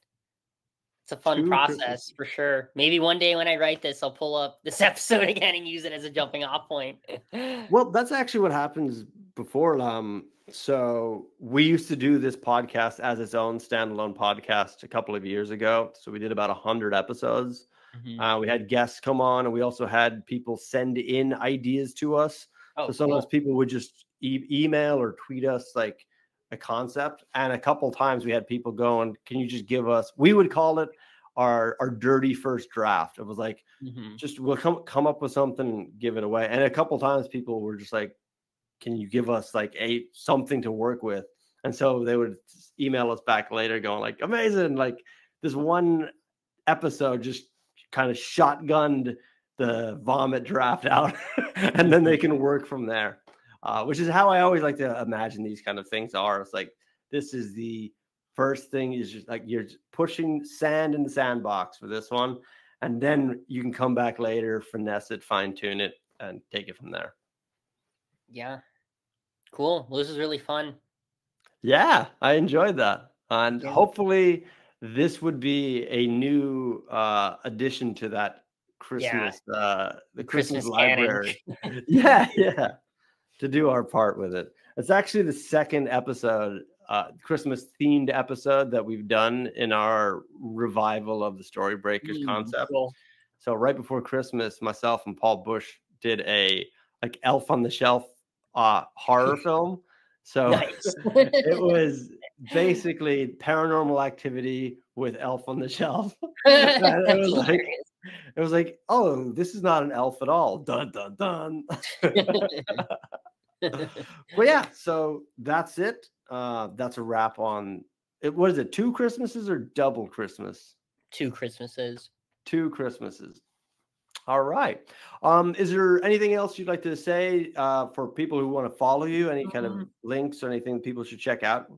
It's a fun process for sure. Maybe one day when I write this, I'll pull up this episode again and use it as a jumping off point. Well, that's actually what happens before. So we used to do this podcast as its own standalone podcast a couple of years ago. So we did about 100 episodes. We had guests come on, and we also had people send in ideas to us. So sometimes people would just email or tweet us like a concept. And a couple of times we had people going, can you just give us, we would call it our dirty first draft. It was like, just we'll come up with something, give it away. And a couple of times people were just like, can you give us like something to work with? And so they would email us back later going like, amazing. Like this one episode just kind of shotgunned the vomit draft out and then they can work from there. Which is how I always like to imagine these kind of things are. It's like, this is the first thing, is just like you're pushing sand in the sandbox for this one. And then you can come back later, finesse it, fine tune it, and take it from there. Yeah. Cool. Well, this is really fun. Yeah, I enjoyed that. And Yeah. hopefully this would be a new addition to that Yeah. Christmas the Christmas Christmas canon. library. Yeah, yeah. To do our part with it. It's actually the second episode, Christmas themed episode that we've done in our revival of the Storybreakers concept. Cool. So right before Christmas, myself and Paul Bush did a like Elf on the Shelf horror film. So Nice. it was basically Paranormal Activity with Elf on the Shelf. And it was like, oh, this is not an elf at all. Dun dun dun. Well, yeah, so that's it. That's a wrap on it. What is it? 2 Christmases or double Christmas? 2 Christmases. 2 Christmases. All right. Is there anything else you'd like to say for people who want to follow you? Any kind of links or anything people should check out?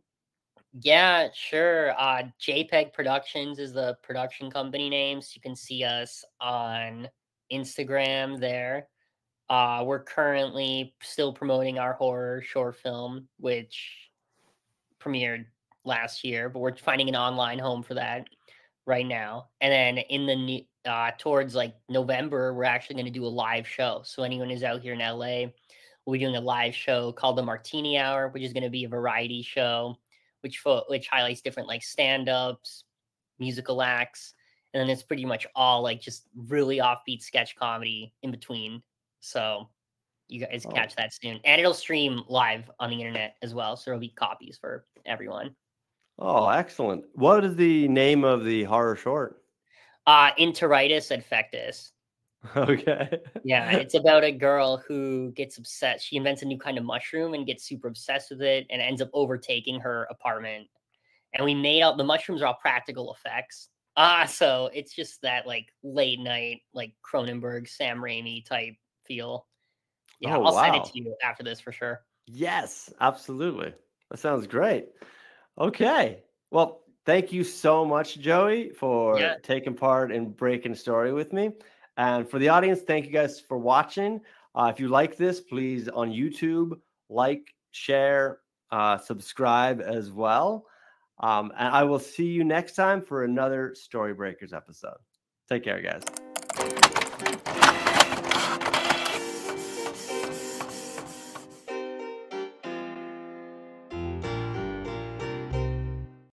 Yeah, sure. JPEG Productions is the production company name. So you can see us on Instagram there. We're currently still promoting our horror short film, which premiered last year, but we're finding an online home for that right now. And then in the towards like November, we're actually going to do a live show. So anyone who's out here in LA, we'll be doing a live show called the Martini Hour, which is going to be a variety show, which highlights different like stand-ups, musical acts, and then it's pretty much all like just really offbeat sketch comedy in between. So you guys catch that soon, and it'll stream live on the internet as well. So there'll be copies for everyone. Oh, excellent. What is the name of the horror short? Enteritis Infectus. Okay. Yeah, it's about a girl who gets obsessed. She invents a new kind of mushroom and gets super obsessed with it and ends up overtaking her apartment. And we made out the mushrooms are all practical effects. So it's just that like late night, like Cronenberg, Sam Raimi type feel. Yeah, I'll send it to you after this for sure. Yes, absolutely. That sounds great. Okay. Well, thank you so much, Joey, for taking part in Breaking Story with me. And for the audience, thank you guys for watching. If you like this, please on YouTube, like, share, subscribe as well. And I will see you next time for another Storybreakers episode. Take care, guys.